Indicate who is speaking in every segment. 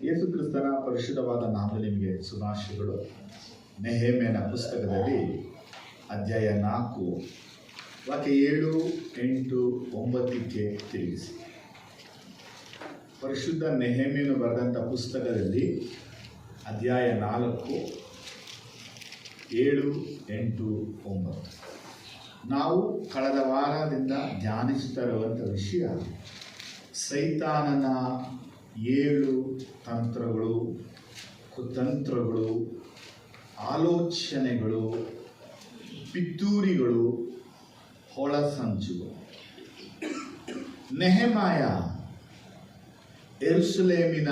Speaker 1: ಯೇಸು ಕ್ರಿಸ್ತನ ಪರಿಶುದ್ಧವಾದ ನಾಮದಲ್ಲಿ ನಿಮಗೆ ಶುಭಾಶಯಗಳು. ನೆಹೆಮೀಯನ ಪುಸ್ತಕದಲ್ಲಿ ಅಧ್ಯಾಯ 4 ವಾಕ್ಯ 7, 8, 9ಕ್ಕೆ ತಿರುಗಿಸಿ. ಪರಿಶುದ್ಧ ನೆಹೆಮೀಯನು ಬರೆದಂಥ ಪುಸ್ತಕದಲ್ಲಿ ಅಧ್ಯಾಯ 4, 7, 8, 9 ನಾವು ಕಳೆದ ವಾರದಿಂದ ಧ್ಯಾನಿಸುತ್ತಾ ಇರುವಂಥ ವಿಷಯ ಸೈತಾನನ 7 ತಂತ್ರಗಳು, ಕುತಂತ್ರಗಳು, ಆಲೋಚನೆಗಳು, ಪಿತೂರಿಗಳು, ಹೊಳಸಂಚುಗಳು. ನೆಹೆಮಾಯ ಯೆರೂಸಲೇಮಿನ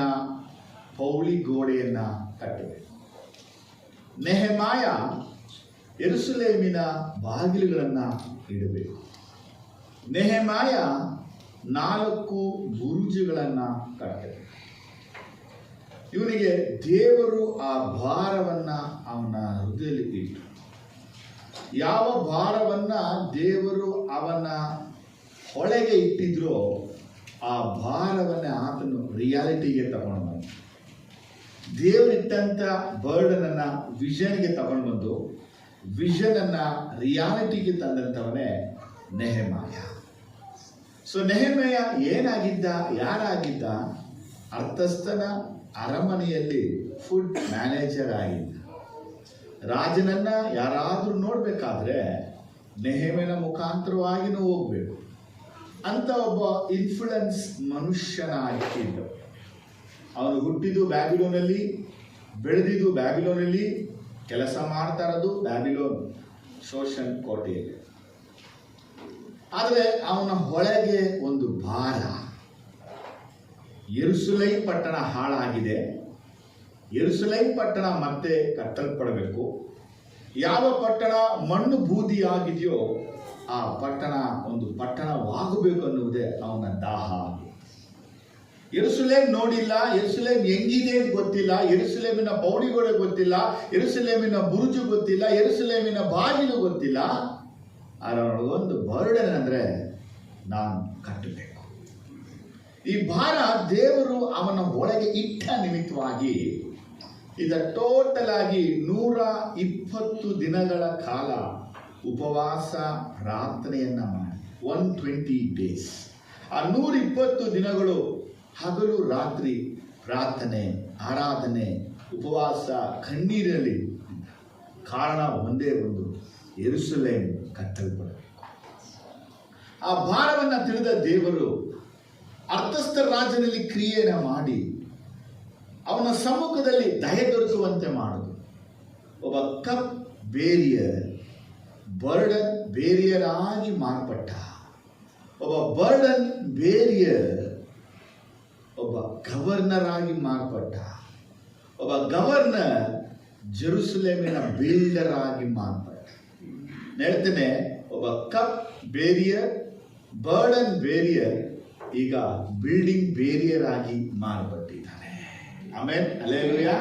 Speaker 1: ಪೌಳಿ ಗೋಡೆಯನ್ನು ಕಟ್ಟಬೇಕು. ನೆಹೆಮಾಯ ಯೆರೂಸಲೇಮಿನ ಬಾಗಿಲುಗಳನ್ನು ಇಡಬೇಕು. ನೆಹೆಮಾಯ 4 ಬುರುಜುಗಳನ್ನು ಕಟ್ಟಬೇಕು. ಇವನಿಗೆ ದೇವರು ಆ ಭಾರವನ್ನು ಅವನ ಹೃದಯದಲ್ಲಿ ಇಟ್ಟು, ಯಾವ ಭಾರವನ್ನು ದೇವರು ಅವನ ಹೊಳೆಗೆ ಇಟ್ಟಿದ್ರೋ ಆ ಭಾರವನ್ನು ಆತನು ರಿಯಾಲಿಟಿಗೆ ತಗೊಂಡು ಬಂದ. ದೇವರಿಟ್ಟಂಥ ಬರ್ಡನನ್ನು ವಿಷನ್ಗೆ ತಗೊಂಡು ಬಂದು ವಿಷನನ್ನು ರಿಯಾಲಿಟಿಗೆ ತಂದಂಥವನೇ ನೆಹೆಮಾಯ. ಸೊ ನೆಹೆಮಾಯ ಏನಾಗಿದ್ದ, ಯಾರಾಗಿದ್ದ? ಅರ್ಥಸ್ಥನ ಅರಮನೆಯಲ್ಲಿ ಫುಡ್ ಮ್ಯಾನೇಜರ್ ಆಗಿದ್ದ. ರಾಜನನ್ನ ಯಾರಾದರೂ ನೋಡಬೇಕಾದ್ರೆ ನೆಹೆಮೀಯನ ಮುಖಾಂತರವಾಗಿನೂ ಹೋಗಬೇಕು ಅಂತ ಒಬ್ಬ ಇನ್ಫ್ಲುಯೆನ್ಸ್ ಮನುಷ್ಯನಾಗಿದ್ದ. ಅವನು ಹುಟ್ಟಿದ್ದು ಬ್ಯಾಬಿಲೋನಲ್ಲಿ, ಬೆಳೆದಿದ್ದು ಬ್ಯಾಬಿಲೋನಲ್ಲಿ, ಕೆಲಸ ಮಾಡ್ತಾ ಇರೋದು ಬ್ಯಾಬಿಲೋನ್ ಶೋಷನ್ ಕೋಟೆಯಲ್ಲಿ. ಆದರೆ ಅವನ ಹೊಳೆಗೆ ಒಂದು ಭಾರ. ಯೆರೂಸಲೇಮ್ ಪಟ್ಟಣ ಹಾಳಾಗಿದೆ, ಯೆರೂಸಲೇಮ್ ಪಟ್ಟಣ ಮತ್ತೆ ಕಟ್ಟಲ್ಪಡಬೇಕು. ಯಾವ ಪಟ್ಟಣ ಮಣ್ಣು ಬೂದಿಯಾಗಿದೆಯೋ ಆ ಪಟ್ಟಣ ಒಂದು ಪಟ್ಟಣವಾಗಬೇಕು ಅನ್ನುವುದೇ ಅವನ ದಾಹ. ಯೆರೂಸಲೇಮ್ ನೋಡಿಲ್ಲ, ಯೆರೂಸಲೇಮ್ ಹೆಂಗಿದೆ ಅಂತ ಗೊತ್ತಿಲ್ಲ, ಯೆರೂಸಲೇಮಿನ ಪೌಳಿಗೋಡೆ ಗೊತ್ತಿಲ್ಲ, ಯೆರೂಸಲೇಮಿನ ಬುರುಜು ಗೊತ್ತಿಲ್ಲ, ಯೆರೂಸಲೇಮಿನ ಬಾಗಿಲು ಗೊತ್ತಿಲ್ಲ. ಅದರೊಳಗೊಂದು ಬರ್ಡನ್ ಅಂದರೆ ನಾನು ಕಟ್ಟಬೇಕು. ಈ ಭಾರ ದೇವರು ಅವನ ಒಳಗೆ ಇಟ್ಟ ನಿಮಿತ್ತವಾಗಿ ಈಗ ಟೋಟಲ್ ಆಗಿ 120 ದಿನಗಳ ಕಾಲ ಉಪವಾಸ ಪ್ರಾರ್ಥನೆಯನ್ನ ಮಾಡಿ 120 ಡೇಸ್. ಆ 120 ದಿನಗಳು ಹಗಲು ರಾತ್ರಿ ಪ್ರಾರ್ಥನೆ, ಆರಾಧನೆ, ಉಪವಾಸ, ಕಣ್ಣೀರಲ್ಲಿ. ಕಾರಣ ಒಂದೇ ಒಂದು, ಯೆರೂಸಲೇಮ್ ಕಟ್ಟಲ್ಪಡಬೇಕು. ಆ ಭಾರವನ್ನು ತಿಳಿದ ದೇವರು ಅರ್ಥಸ್ಥ ರಾಜ್ಯದಲ್ಲಿ ಕ್ರಿಯೆಯನ್ನು ಮಾಡಿ ಅವನ ಸಮ್ಮುಖದಲ್ಲಿ ದಯೆ ದೊರಕುವಂತೆ ಮಾಡುದು. ಒಬ್ಬ ಕಪ್ ಬೇರಿಯರ್, ಬರ್ಡನ್ ಬೇರಿಯರ್ ಆಗಿ ಮಾರ್ಪಟ್ಟ. ಒಬ್ಬ ಬರ್ಡನ್ ಬೇರಿಯರ್ ಒಬ್ಬ ಗವರ್ನರ್ ಆಗಿ ಮಾರ್ಪಟ್ಟ. ಒಬ್ಬ ಗವರ್ನರ್ ಜೆರೂಸಲೇಮಿನ ಬಿಲ್ಡರ್ ಆಗಿ ಮಾರ್ಪಟ್ಟ. ಹೇಳ್ತೇನೆ, ಒಬ್ಬ ಕಪ್ ಬೇರಿಯರ್, ಬರ್ಡನ್ ಬೇರಿಯರ್ ಈಗ ಬಿಲ್ಡಿಂಗ್ ಬೇರಿಯರ್ ಆಗಿ ಮಾರ್ಪಟ್ಟಿದ್ದಾನೆ. Amen, hallelujah.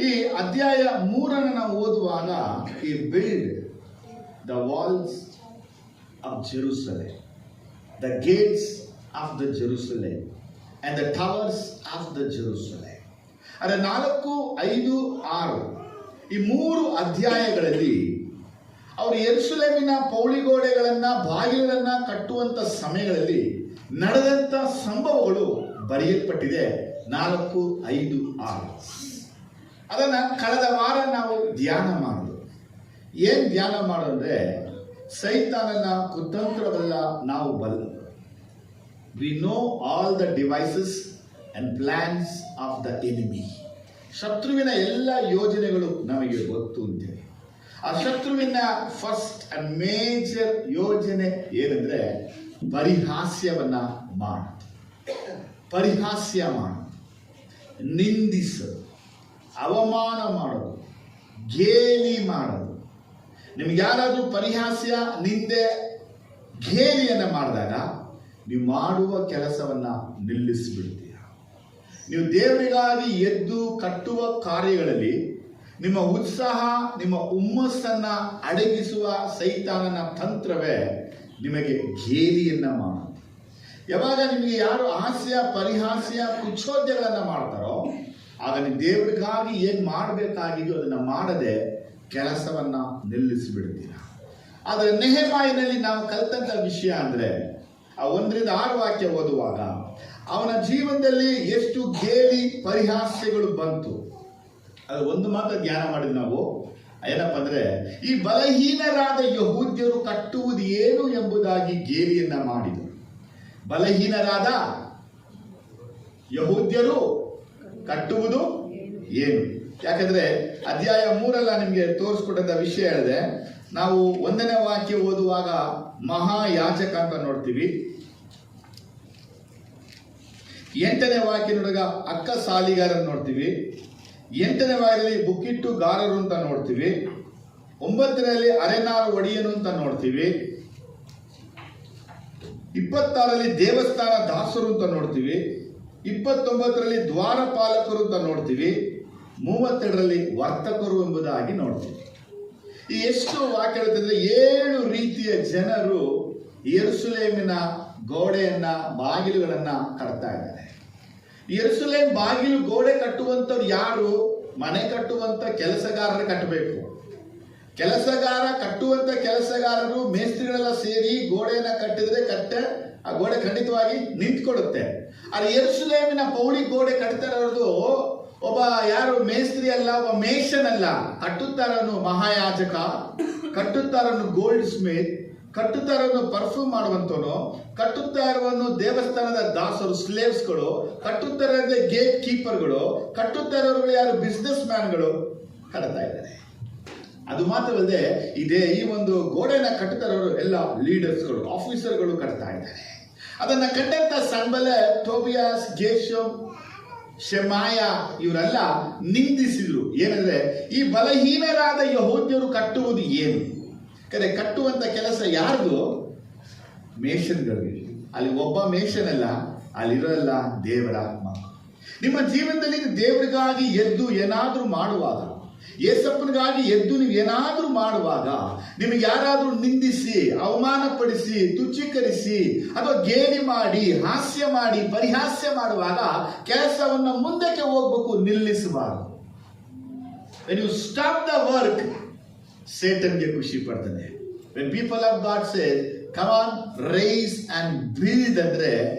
Speaker 1: ಈ ಅಧ್ಯಾಯ 3 ನಾವು ಓದುವಾಗ ಈ build the walls of Jerusalem, the gates of the Jerusalem and the towers of the Jerusalem. ಅದರ 4, 5, 6 ಈ 3 ಅಧ್ಯಾಯಗಳಲ್ಲಿ ಅವರು ಯೆರೂಸಲೇಮಿನ ಪೌಳಿಗೋಡೆಗಳನ್ನು, ಬಾಗಿಲುಗಳನ್ನು ಕಟ್ಟುವಂಥ ಸಮಯಗಳಲ್ಲಿ ನಡೆದಂಥ ಸಂಭವಗಳು ಬರೆಯಲ್ಪಟ್ಟಿದೆ. 4, 5, 6 ಅದನ್ನು ಕಳೆದ ವಾರ ನಾವು ಧ್ಯಾನ ಮಾಡೋದು. ಏನು ಧ್ಯಾನ ಮಾಡೋದ್ರೆ, ಸೈತಾನನ ಕುತಂತ್ರವೆಲ್ಲ ನಾವು ಬಲ್ಲ. We know all the devices and plans of the enemy. ಶತ್ರುವಿನ ಎಲ್ಲ ಯೋಜನೆಗಳು ನಮಗೆ ಗೊತ್ತು ಅಂತೇಳಿ. ಆ ಶತ್ರುವಿನ ಫಸ್ಟ್ ಅಂಡ್ ಮೇಜರ್ ಯೋಜನೆ ಏನಂದ್ರೆ ಪರಿಹಾಸ್ಯವನ್ನ ಮಾಡೋದು, ಪರಿಹಾಸ್ಯ ಮಾಡೋದು, ನಿಂದಿಸೋದು, ಅವಮಾನ ಮಾಡೋದು, ಗೇಲಿ ಮಾಡೋದು. ನಿಮ್ಗೆ ಯಾರಾದರೂ ಪರಿಹಾಸ್ಯ, ನಿಂದೆ, ಗೇಲಿಯನ್ನು ಮಾಡಿದಾಗ ನೀವು ಮಾಡುವ ಕೆಲಸವನ್ನ ನಿಲ್ಲಿಸಿಬಿಡ್ತೀರ. ನೀವು ದೇವರಿಗಾಗಿ ಎದ್ದು ಕಟ್ಟುವ ಕಾರ್ಯಗಳಲ್ಲಿ ನಿಮ್ಮ ಉತ್ಸಾಹ, ನಿಮ್ಮ ಹುಮ್ಮಸ್ಸನ್ನ ಅಡಗಿಸುವ ಸೈತಾನನ ತಂತ್ರವೇ ನಿಮಗೆ ಗೇಲಿಯನ್ನ ಮಾಡೋದು. ಯಾವಾಗ ನಿಮಗೆ ಯಾರು ಹಾಸ್ಯ ಪರಿಹಾಸ್ಯ ಕುಚೋದ್ಯಗಳನ್ನು ಮಾಡ್ತಾರೋ ಆಗ ನೀವು ದೇವರಿಗಾಗಿ ಏನು ಮಾಡಬೇಕಾಗಿದೆಯೋ ಅದನ್ನು ಮಾಡದೆ ಕೆಲಸವನ್ನ ನಿಲ್ಲಿಸಿಬಿಡ್ತೀರ. ಆದರೆ ನೆಹೆಮಾಯನಲ್ಲಿ ನಾವು ಕಲಿತಂಥ ವಿಷಯ ಅಂದರೆ ಆ 1-6 ವಾಕ್ಯ ಓದುವಾಗ ಅವನ ಜೀವನದಲ್ಲಿ ಎಷ್ಟು ಗೇಲಿ ಪರಿಹಾಸ್ಯಗಳು ಬಂತು. ಅದು ಒಂದು ಮಾತ್ರ ಧ್ಯಾನ ಮಾಡಿದ್ವಿ ನಾವು. ಏನಪ್ಪ ಅಂದರೆ ಈ ಬಲಹೀನರಾದ ಯಹೂದ್ಯರು ಕಟ್ಟುವುದು ಏನು ಎಂಬುದಾಗಿ ಗೇಲಿಯನ್ನ ಮಾಡಿದರು. ಬಲಹೀನರಾದ ಯಹೂದ್ಯರು ಕಟ್ಟುವುದು ಏನು? ಯಾಕಂದ್ರೆ ಅಧ್ಯಾಯ 3 ನಿಮಗೆ ತೋರಿಸ್ಕೊಟ್ಟಂತ ವಿಷಯ ಹೇಳಿದೆ. ನಾವು 1ನೇ ವಾಕ್ಯ ಓದುವಾಗ ಮಹಾಯಾಜಕ ಅಂತ ನೋಡ್ತೀವಿ. 8ನೇ ವಾಕ್ಯ ನೋಡಿದಾಗ ಅಕ್ಕ ಸಾಲಿಗಾರನ್ನು ನೋಡ್ತೀವಿ. 8ನೇ ವಾಕ್ಯದಲ್ಲಿ ಬುಕ್ಕಿಟ್ಟುಗಾರರು ಅಂತ ನೋಡ್ತೀವಿ. 9ರಲ್ಲಿ ಅರೆನಾರು ಒಡೆಯನು ಅಂತ ನೋಡ್ತೀವಿ. 26ರಲ್ಲಿ ದೇವಸ್ಥಾನ ದಾಸರು ಅಂತ ನೋಡ್ತೀವಿ. 29ರಲ್ಲಿ ದ್ವಾರಪಾಲಕರು ಅಂತ ನೋಡ್ತೀವಿ. 32ರಲ್ಲಿ ವರ್ತಕರು ಎಂಬುದಾಗಿ ನೋಡ್ತೀವಿ. ಈ ಎಷ್ಟು ವಾಕ್ಯ ಹೇಳ್ತಂದ್ರೆ 7 ರೀತಿಯ ಜನರು ಯೆರೂಸಲೇಮಿನ ಗೋಡೆಯನ್ನ ಬಾಗಿಲುಗಳನ್ನ ಕಟ್ತಾ ಇದ್ದಾರೆ. ಯೆರೂಸಲೇಮ್ ಬಾಗಿಲು ಗೋಡೆ ಕಟ್ಟುವಂಥವ್ರು ಯಾರು? ಮನೆ ಕಟ್ಟುವಂತ ಕೆಲಸಗಾರರು ಕಟ್ಟಬೇಕು. ಕಟ್ಟುವಂತ ಕೆಲಸಗಾರರು ಮೇಸ್ತ್ರಿಗಳೆಲ್ಲ ಸೇರಿ ಗೋಡೆಯನ್ನ ಕಟ್ಟಿದ್ರೆ ಆ ಗೋಡೆ ಖಂಡಿತವಾಗಿ ನಿಂತ್ಕೊಳ್ಳುತ್ತೆ. ಆದರೆ ಯೆರೂಸಲೇಮಿನ ಪೌಳಿ ಗೋಡೆ ಕಟ್ತಾ ಇರೋದು ಒಬ್ಬ ಯಾರು ಮೇಸ್ತ್ರಿ ಅಲ್ಲ, ಒಬ್ಬ ಮೇಷನ್ ಅಲ್ಲ. ಕಟ್ಟುತ್ತಾರನು ಮಹಾಯಾಜಕ, ಕಟ್ಟುತ್ತಾರನು ಗೋಲ್ಡ್ ಸ್ಮಿತ್, ಕಟ್ಟುತ್ತಾರನು ಪರ್ಫ್ಯೂಮ್ ಮಾಡುವಂತವನು, ಕಟ್ಟುತ್ತಾ ಇರುವನು ದೇವಸ್ಥಾನದ ದಾಸರು ಸ್ಲೇವ್ಸ್ಗಳು, ಕಟ್ಟುತ್ತಾ ಇರೋದೇ ಗೇಟ್ ಕೀಪರ್ಗಳು, ಕಟ್ಟುತ್ತಾ ಇರೋರು ಯಾರು ಬಿಸ್ನೆಸ್ ಮ್ಯಾನ್ಗಳು ಕಟ್ತಾ ಇದ್ದಾರೆ. ಅದು ಮಾತ್ರವಲ್ಲದೆ ಈ ಒಂದು ಗೋಡೆನ ಕಟ್ಟುತ್ತಾ ಇರೋರು ಎಲ್ಲ ಲೀಡರ್ಸ್ಗಳು, ಆಫೀಸರ್ಗಳು ಕಟ್ತಾ ಇದ್ದಾರೆ. ಅದನ್ನ ಕಂಡಂತ ಸಂಬಲೆ ಟೋಬಿಯಾಸ್, ಗೇಷಮ್, ಶೆಮಾಯ ಇವರೆಲ್ಲ ನಿಂದಿಸಿದ್ರು. ಏನಂದ್ರೆ ಈ ಬಲಹೀನರಾದ ಯಹೂದ್ಯರು ಕಟ್ಟುವುದು ಏನು? ಕಟ್ಟುವಂತ ಕೆಲಸ ಯಾರ್ದು? ಮೇಷನ್ಗಳಿಗೆ. ಅಲ್ಲಿ ಒಬ್ಬ ಮೇಷನ್ ಅಲ್ಲ, ಅಲ್ಲಿರೋಲ್ಲ ದೇವರ ಮಕ್ಕಳು. ನಿಮ್ಮ ಜೀವನದಲ್ಲಿ ದೇವರಿಗಾಗಿ ಎದ್ದು ಏನಾದ್ರೂ ಮಾಡುವಾಗ, ಯೇಸಪ್ಪನಿಗಾಗಿ ಎದ್ದು ನೀವು ಏನಾದ್ರೂ ಮಾಡುವಾಗ ನಿಮಗೆ ಯಾರಾದ್ರೂ ನಿಂದಿಸಿ, ಅವಮಾನಪಡಿಸಿ, ತುಚ್ಛೀಕರಿಸಿ ಅಥವಾ ಗೇಲಿ ಮಾಡಿ, ಹಾಸ್ಯ ಮಾಡಿ, ಪರಿಹಾಸ್ಯ ಮಾಡುವಾಗ ಕೆಲಸವನ್ನು ಮುಂದಕ್ಕೆ ಹೋಗ್ಬೇಕು, ನಿಲ್ಲಿಸಬಾರದು. When you stop the work, ಸೇಟನ್ಗೆ ಖುಷಿ ಪಡ್ತಾನೆ. When people of God say, come on, raise and build ಅಂದ್ರೆ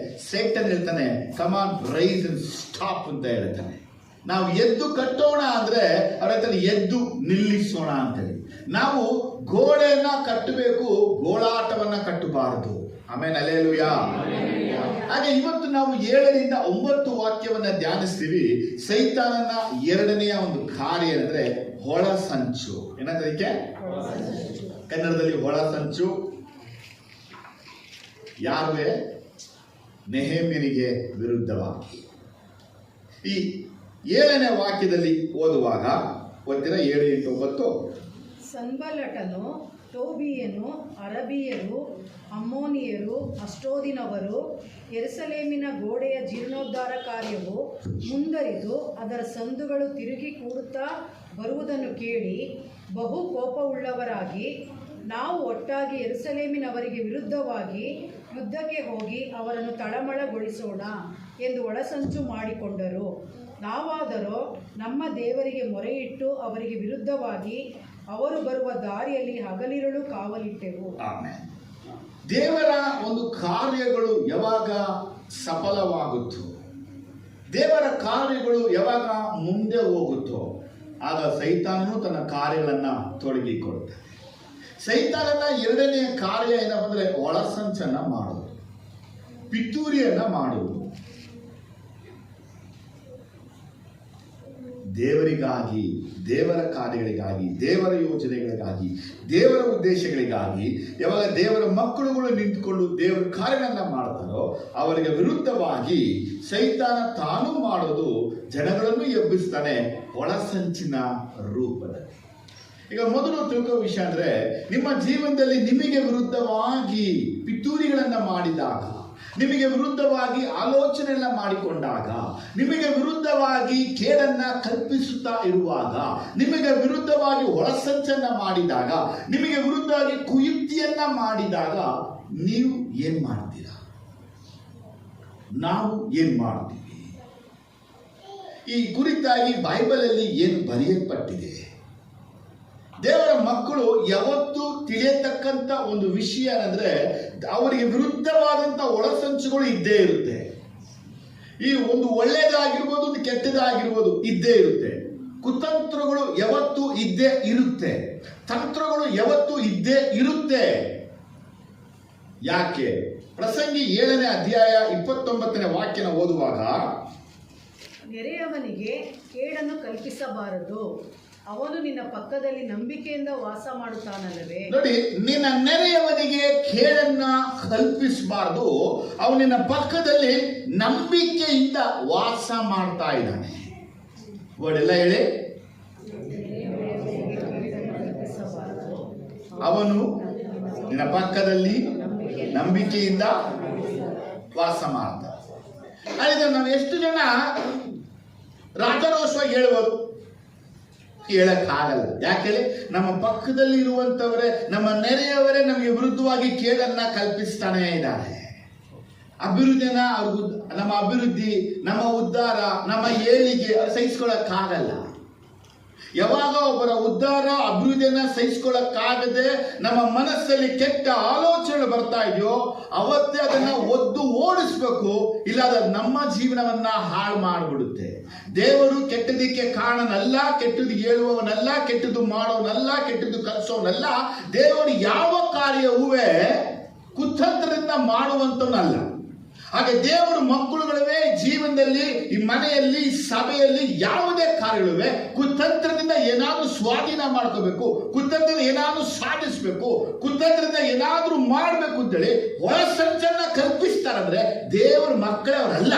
Speaker 1: ಸೇಟನ್ ಹೇಳ್ತಾನೆ, come on, raise and stop ಅಂತ ಹೇಳ್ತಾನೆ. ನಾವು ಎದ್ದು ಕಟ್ಟೋಣ ಅಂದ್ರೆ ಅವ್ರ ಹೇಳ್ತಾನೆ ಎದ್ದು ನಿಲ್ಲಿಸೋಣ ಅಂತೇಳಿ. ನಾವು ಗೋಡೆಯನ್ನ ಕಟ್ಟಬೇಕು, ಗೋಳಾಟವನ್ನ ಕಟ್ಟಬಾರದು. ಆಮೇಲೆ ಅಲ್ಲೇಲೂಯಾ. ಹಾಗೆ ಇವತ್ತು ನಾವು 7ರಿಂದ 9 ವಾಕ್ಯವನ್ನ ಧ್ಯಾನಿಸ್ತೀವಿ. ಸೈತಾನನ 2ನೆಯ ಒಂದು ಕಾರ್ಯ ಅಂದ್ರೆ ಹೊಳ ಸಂಚು. ಏನಂತ ಇದಕ್ಕೆ ಕನ್ನಡದಲ್ಲಿ ಹೊಳ ಸಂಚು. ಯಾರುವೆ? ನೆಹೆಮ್ಯನಿಗೆ ವಿರುದ್ಧವಾಗಿ. ಈ 7ನೇ ವಾಕ್ಯದಲ್ಲಿ ಓದುವಾಗ ಓದ್ತೀರಾ? 7, 8, 9.
Speaker 2: ಸನ್ಬಲ್ಲಟನು, ಟೋಬೀಯನು, ಅರಬಿಯರು, ಅಮ್ಮೋನಿಯರು, ಅಷ್ಟೋದಿನವರು, ಯೆರೂಸಲೇಮಿನ ಗೋಡೆಯ ಜೀರ್ಣೋದ್ಧಾರ ಕಾರ್ಯವು ಮುಂದರಿದು ಅದರ ಸಂದುಗಳು ತಿರುಗಿ ಕೂಡುತ್ತಾ ಬರುವುದನ್ನು ಕೇಳಿ ಬಹು ಕೋಪವುಳ್ಳವರಾಗಿ, ನಾವು ಒಟ್ಟಾಗಿ ಯೆರೂಸಲೇಮಿನವರಿಗೆ ವಿರುದ್ಧವಾಗಿ ಯುದ್ಧಕ್ಕೆ ಹೋಗಿ ಅವರನ್ನು ತಳಮಳಗೊಳಿಸೋಣ ಎಂದು ಒಳಸಂಚು ಮಾಡಿಕೊಂಡರು. ನಾವಾದರೋ ನಮ್ಮ ದೇವರಿಗೆ ಮೊರೆಯಿಟ್ಟು ಅವರಿಗೆ ವಿರುದ್ಧವಾಗಿ ಅವರು ಬರುವ ದಾರಿಯಲ್ಲಿ ಹಗಲಿರುಳು ಕಾವಲಿಟ್ಟೆವು.
Speaker 1: ದೇವರ ಒಂದು ಕಾರ್ಯಗಳು ಯಾವಾಗ ಸಫಲವಾಗುತ್ತೋ, ದೇವರ ಕಾರ್ಯಗಳು ಯಾವಾಗ ಮುಂದೆ ಹೋಗುತ್ತೋ, ಆಗ ಸೈತಾನನು ತನ್ನ ಕಾರ್ಯಗಳನ್ನ ತೊಡಗಿಕೊಳ್ತಾನೆ. ಸೈತಾನನ 2ನೇ ಕಾರ್ಯ ಏನಪ್ಪ ಅಂದ್ರೆ ಒಳಸಂಚನ್ನ ಮಾಡುವುದು, ಪಿತೂರಿಯನ್ನ ಮಾಡುವುದು. ದೇವರಿಗಾಗಿ, ದೇವರ ಕಾರ್ಯಗಳಿಗಾಗಿ, ದೇವರ ಯೋಜನೆಗಳಿಗಾಗಿ, ದೇವರ ಉದ್ದೇಶಗಳಿಗಾಗಿ ಯಾವಾಗ ದೇವರ ಮಕ್ಕಳುಗಳು ನಿಂತುಕೊಂಡು ದೇವರ ಕಾರ್ಯಗಳನ್ನ ಮಾಡ್ತಾರೋ ಅವರಿಗೆ ವಿರುದ್ಧವಾಗಿ ಸೈತಾನ ತಾನು ಮಾಡೋದು ಜನಗಳನ್ನು ಎಬ್ಬಿಸ್ತಾನೆ ಒಳಸಂಚಿನ ರೂಪದಲ್ಲಿ. ಈಗ ಮೊದಲು ತಿಳ್ಕೋ ವಿಷಯ ಅಂದ್ರೆ, ನಿಮ್ಮ ಜೀವನದಲ್ಲಿ ನಿಮಗೆ ವಿರುದ್ಧವಾಗಿ ಪಿತೂರಿಗಳನ್ನ ಮಾಡಿದಾಗ, ನಿಮಗೆ ವಿರುದ್ಧವಾಗಿ ಆಲೋಚನೆಯನ್ನ ಮಾಡಿಕೊಂಡಾಗ, ನಿಮಗೆ ವಿರುದ್ಧವಾಗಿ ಕೇಡನ್ನ ಕಲ್ಪಿಸುತ್ತಾ ಇರುವಾಗ, ನಿಮಗೆ ವಿರುದ್ಧವಾಗಿ ಒಳಸಂಚನ್ನ ಮಾಡಿದಾಗ, ನಿಮಗೆ ವಿರುದ್ಧವಾಗಿ ಕುಯುಕ್ತಿಯನ್ನ ಮಾಡಿದಾಗ ನೀವು ಏನ್ ಮಾಡ್ತೀರಾ? ನಾವು ಏನು ಮಾಡ್ತೀವಿ? ಈ ಕುರಿತಾಗಿ ಬೈಬಲಲ್ಲಿ ಏನು ಬರೆಯಲ್ಪಟ್ಟಿದೆ? ದೇವರ ಮಕ್ಕಳು ಯಾವತ್ತೂ ತಿಳಿಯತಕ್ಕಂಥ ಒಂದು ವಿಷಯ ಅಂದರೆ ಅವರಿಗೆ ವಿರುದ್ಧವಾದಂಥ ಒಳಸಂಚುಗಳು ಇದ್ದೇ ಇರುತ್ತೆ. ಈ ಒಂದು ಒಳ್ಳೆಯದಾಗಿರ್ಬೋದು, ಒಂದು ಕೆಟ್ಟದಾಗಿರ್ಬೋದು ಇದ್ದೇ ಇರುತ್ತೆ. ಕುತಂತ್ರಗಳು ಯಾವತ್ತೂ ಇದ್ದೇ ಇರುತ್ತೆ. ತಂತ್ರಗಳು ಯಾವತ್ತೂ ಇದ್ದೇ ಇರುತ್ತೆ. ಯಾಕೆ? ಪ್ರಸಂಗಿ 7ನೇ ಅಧ್ಯಾಯ 29ನೇ ವಾಕ್ಯನ ಓದುವಾಗ,
Speaker 2: ನೆರೆಯವನಿಗೆ ಕೇಡನ್ನು ಕಲ್ಪಿಸಬಾರದು, ಅವನು ನಿನ್ನ ಪಕ್ಕದಲ್ಲಿ ನಂಬಿಕೆಯಿಂದ ವಾಸ ಮಾಡುತ್ತಾನಲ್ಲವೇ.
Speaker 1: ನೋಡಿ, ನಿನ್ನ ನೆರೆಯವನಿಗೆ ಕೇಡನ್ನ ಕಲ್ಪಿಸಬಾರದು, ಅವನು ನಿನ್ನ ಪಕ್ಕದಲ್ಲಿ ನಂಬಿಕೆಯಿಂದ ವಾಸ ಮಾಡ್ತಾ ಇದ್ದಾನೆ. ಎಲ್ಲ ಹೇಳಿ. ಅವನು ನಿನ್ನ ಪಕ್ಕದಲ್ಲಿ ನಂಬಿಕೆಯಿಂದ ವಾಸ ಮಾಡ್ತಾನೆ. ಆದರೆ ನಾವು ಎಷ್ಟು ಜನ ರಾಜರೋಷವಾಗಿ ಹೇಳ್ಬೋದು? ಹೇಳಕ್ಕಾಗಲ್ಲ. ಯಾಕೆಂದ್ರೆ ನಮ್ಮ ಪಕ್ಕದಲ್ಲಿ ಇರುವಂತವರೇ, ನಮ್ಮ ನೆರೆಯವರೇ ನಮಗೆ ವಿರುದ್ಧವಾಗಿ ಕೇಡನ್ನ ಕಲ್ಪಿಸ್ತಾನೆ ಇದ್ದಾರೆ. ಅಭಿವೃದ್ಧಿನ ನಮ್ಮ ಅಭಿವೃದ್ಧಿ, ನಮ್ಮ ಉದ್ಧಾರ, ನಮ್ಮ ಏಳಿಗೆ ಸಹಿಸ್ಕೊಳ್ಳಕ್ಕಾಗಲ್ಲ. ಯಾವಾಗ ಒಬ್ಬರ ಉದ್ಧಾರ ಅಭಿವೃದ್ಧಿಯನ್ನ ಸಹಿಸ್ಕೊಳ್ಳಕ್ಕಾಗದೆ ನಮ್ಮ ಮನಸ್ಸಲ್ಲಿ ಕೆಟ್ಟ ಆಲೋಚನೆ ಬರ್ತಾ ಇದೆಯೋ ಅವತ್ತೇ ಅದನ್ನ ಒದ್ದು ಓಡಿಸ್ಬೇಕು. ಇಲ್ಲಾದ ನಮ್ಮ ಜೀವನವನ್ನ ಹಾಳು ಮಾಡಿಬಿಡುತ್ತೆ. ದೇವರು ಕೆಟ್ಟದಕ್ಕೆ ಕಾರಣನಲ್ಲ, ಕೆಟ್ಟದ್ದು ಹೇಳುವವನಲ್ಲ, ಕೆಟ್ಟದ್ದು ಮಾಡೋನಲ್ಲ, ಕೆಟ್ಟದ್ದು ಕಲಿಸೋನಲ್ಲ. ದೇವರು ಯಾವ ಕಾರ್ಯವೂ ಕುತಂತ್ರದಿಂದ ಮಾಡುವಂತವನಲ್ಲ. ಹಾಗೆ ದೇವರು ಮಕ್ಕಳುಗಳವೇ ಜೀವನದಲ್ಲಿ, ಈ ಮನೆಯಲ್ಲಿ, ಈ ಸಭೆಯಲ್ಲಿ ಯಾವುದೇ ಕಾರ್ಯಗಳಿವೆ ಕುತಂತ್ರದಿಂದ ಏನಾದ್ರೂ ಸ್ವಾಧೀನ ಮಾಡ್ಕೋಬೇಕು, ಕುತಂತ್ರದಿಂದ ಏನಾದ್ರೂ ಸಾಧಿಸಬೇಕು, ಕುತಂತ್ರದಿಂದ ಏನಾದ್ರೂ ಮಾಡಬೇಕು ಅಂತೇಳಿ ಒಳಸಂಚನ್ನ ಕಲ್ಪಿಸ್ತಾರಂದ್ರೆ ದೇವರ ಮಕ್ಕಳೇ ಅವರಲ್ಲ.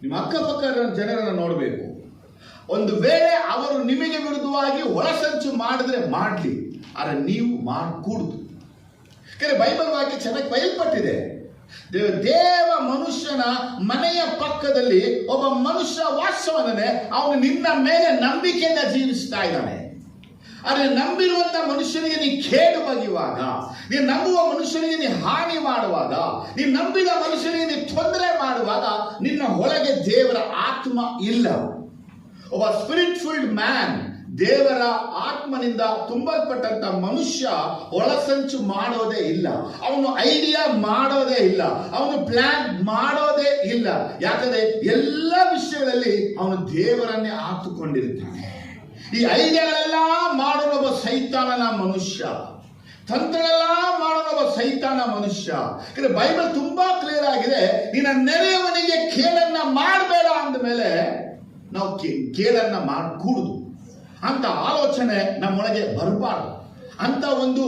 Speaker 1: ನಿಮ್ಮ ಅಕ್ಕಪಕ್ಕ ಜನರನ್ನ ನೋಡಬೇಕು. ಒಂದು ವೇಳೆ ಅವರು ನಿಮಗೆ ವಿರುದ್ಧವಾಗಿ ಒಳಸಂಚು ಮಾಡಿದ್ರೆ ಮಾಡಲಿ, ಆದರೆ ನೀವು ಮಾಡಕೂಡದು. ಯಾಕಂದ್ರೆ ಬೈಬಲ್ ವಾಕ್ಯ ಚೆನ್ನಾಗಿ ಬಯಲ್ಪಟ್ಟಿದೆ. ದೇವ ಮನುಷ್ಯನ ಮನೆಯ ಪಕ್ಕದಲ್ಲಿ ಒಬ್ಬ ಮನುಷ್ಯ ವಾಸವನ್ನೇ, ಅವನು ನಿನ್ನ ಮೇಲೆ ನಂಬಿಕೆಯಿಂದ ಜೀವಿಸ್ತಾ ಇದ್ದಾನೆ. ಆದರೆ ನಂಬಿರುವಂತ ಮನುಷ್ಯನಿಗೆ ನೀ ಕೇಡು ಬಗೆಯುವಾಗ, ನೀನು ನಂಬುವ ಮನುಷ್ಯನಿಗೆ ನೀ ಹಾನಿ ಮಾಡುವಾಗ, ನೀನು ನಂಬಿದ ಮನುಷ್ಯನಿಗೆ ನೀ ತೊಂದರೆ ಮಾಡುವಾಗ ನಿನ್ನ ಒಳಗೆ ದೇವರ ಆತ್ಮ ಇಲ್ಲ. ಒಬ್ಬ ಸ್ಪಿರಿಟ್ಫುಲ್ ಮ್ಯಾನ್, ದೇವರ ಆತ್ಮನಿಂದ ತುಂಬಲ್ಪಟ್ಟಂತ ಮನುಷ್ಯ ಒಳಸಂಚು ಮಾಡೋದೇ ಇಲ್ಲ. ಅವನು ಐಡಿಯಾ ಮಾಡೋದೇ ಇಲ್ಲ, ಅವನು ಪ್ಲಾನ್ ಮಾಡೋದೇ ಇಲ್ಲ. ಯಾಕಂದ್ರೆ ಎಲ್ಲ ವಿಷಯಗಳಲ್ಲಿ ಅವನು ದೇವರನ್ನೇ ಆತುಕೊಂಡಿರ್ತಾನೆ. ಈ ಐಡಿಯಾಗಳೆಲ್ಲ ಮಾಡೋನೊಬ್ಬ ಸೈತಾನನ ಮನುಷ್ಯ, ತಂತ್ರಗಳೆಲ್ಲ ಮಾಡೋನೊಬ್ಬ ಸೈತಾನ ಮನುಷ್ಯ. ಯಾಕಂದ್ರೆ ಬೈಬಲ್ ತುಂಬಾ ಕ್ಲಿಯರ್ ಆಗಿದೆ. ನಿನ್ನ ನೆರೆಯವನಿಗೆ ಕೇಳನ್ನ ಮಾಡಬೇಡ ಅಂದ ಮೇಲೆ ನಾವು ಕೇಳನ್ನ ಮಾಡಕೂಡುದು ಅಂತ ಆಲೋಚನೆ ನಮ್ಮೊಳಗೆ ಬರಬಾರ್ದು. ಅಂತ ಒಂದು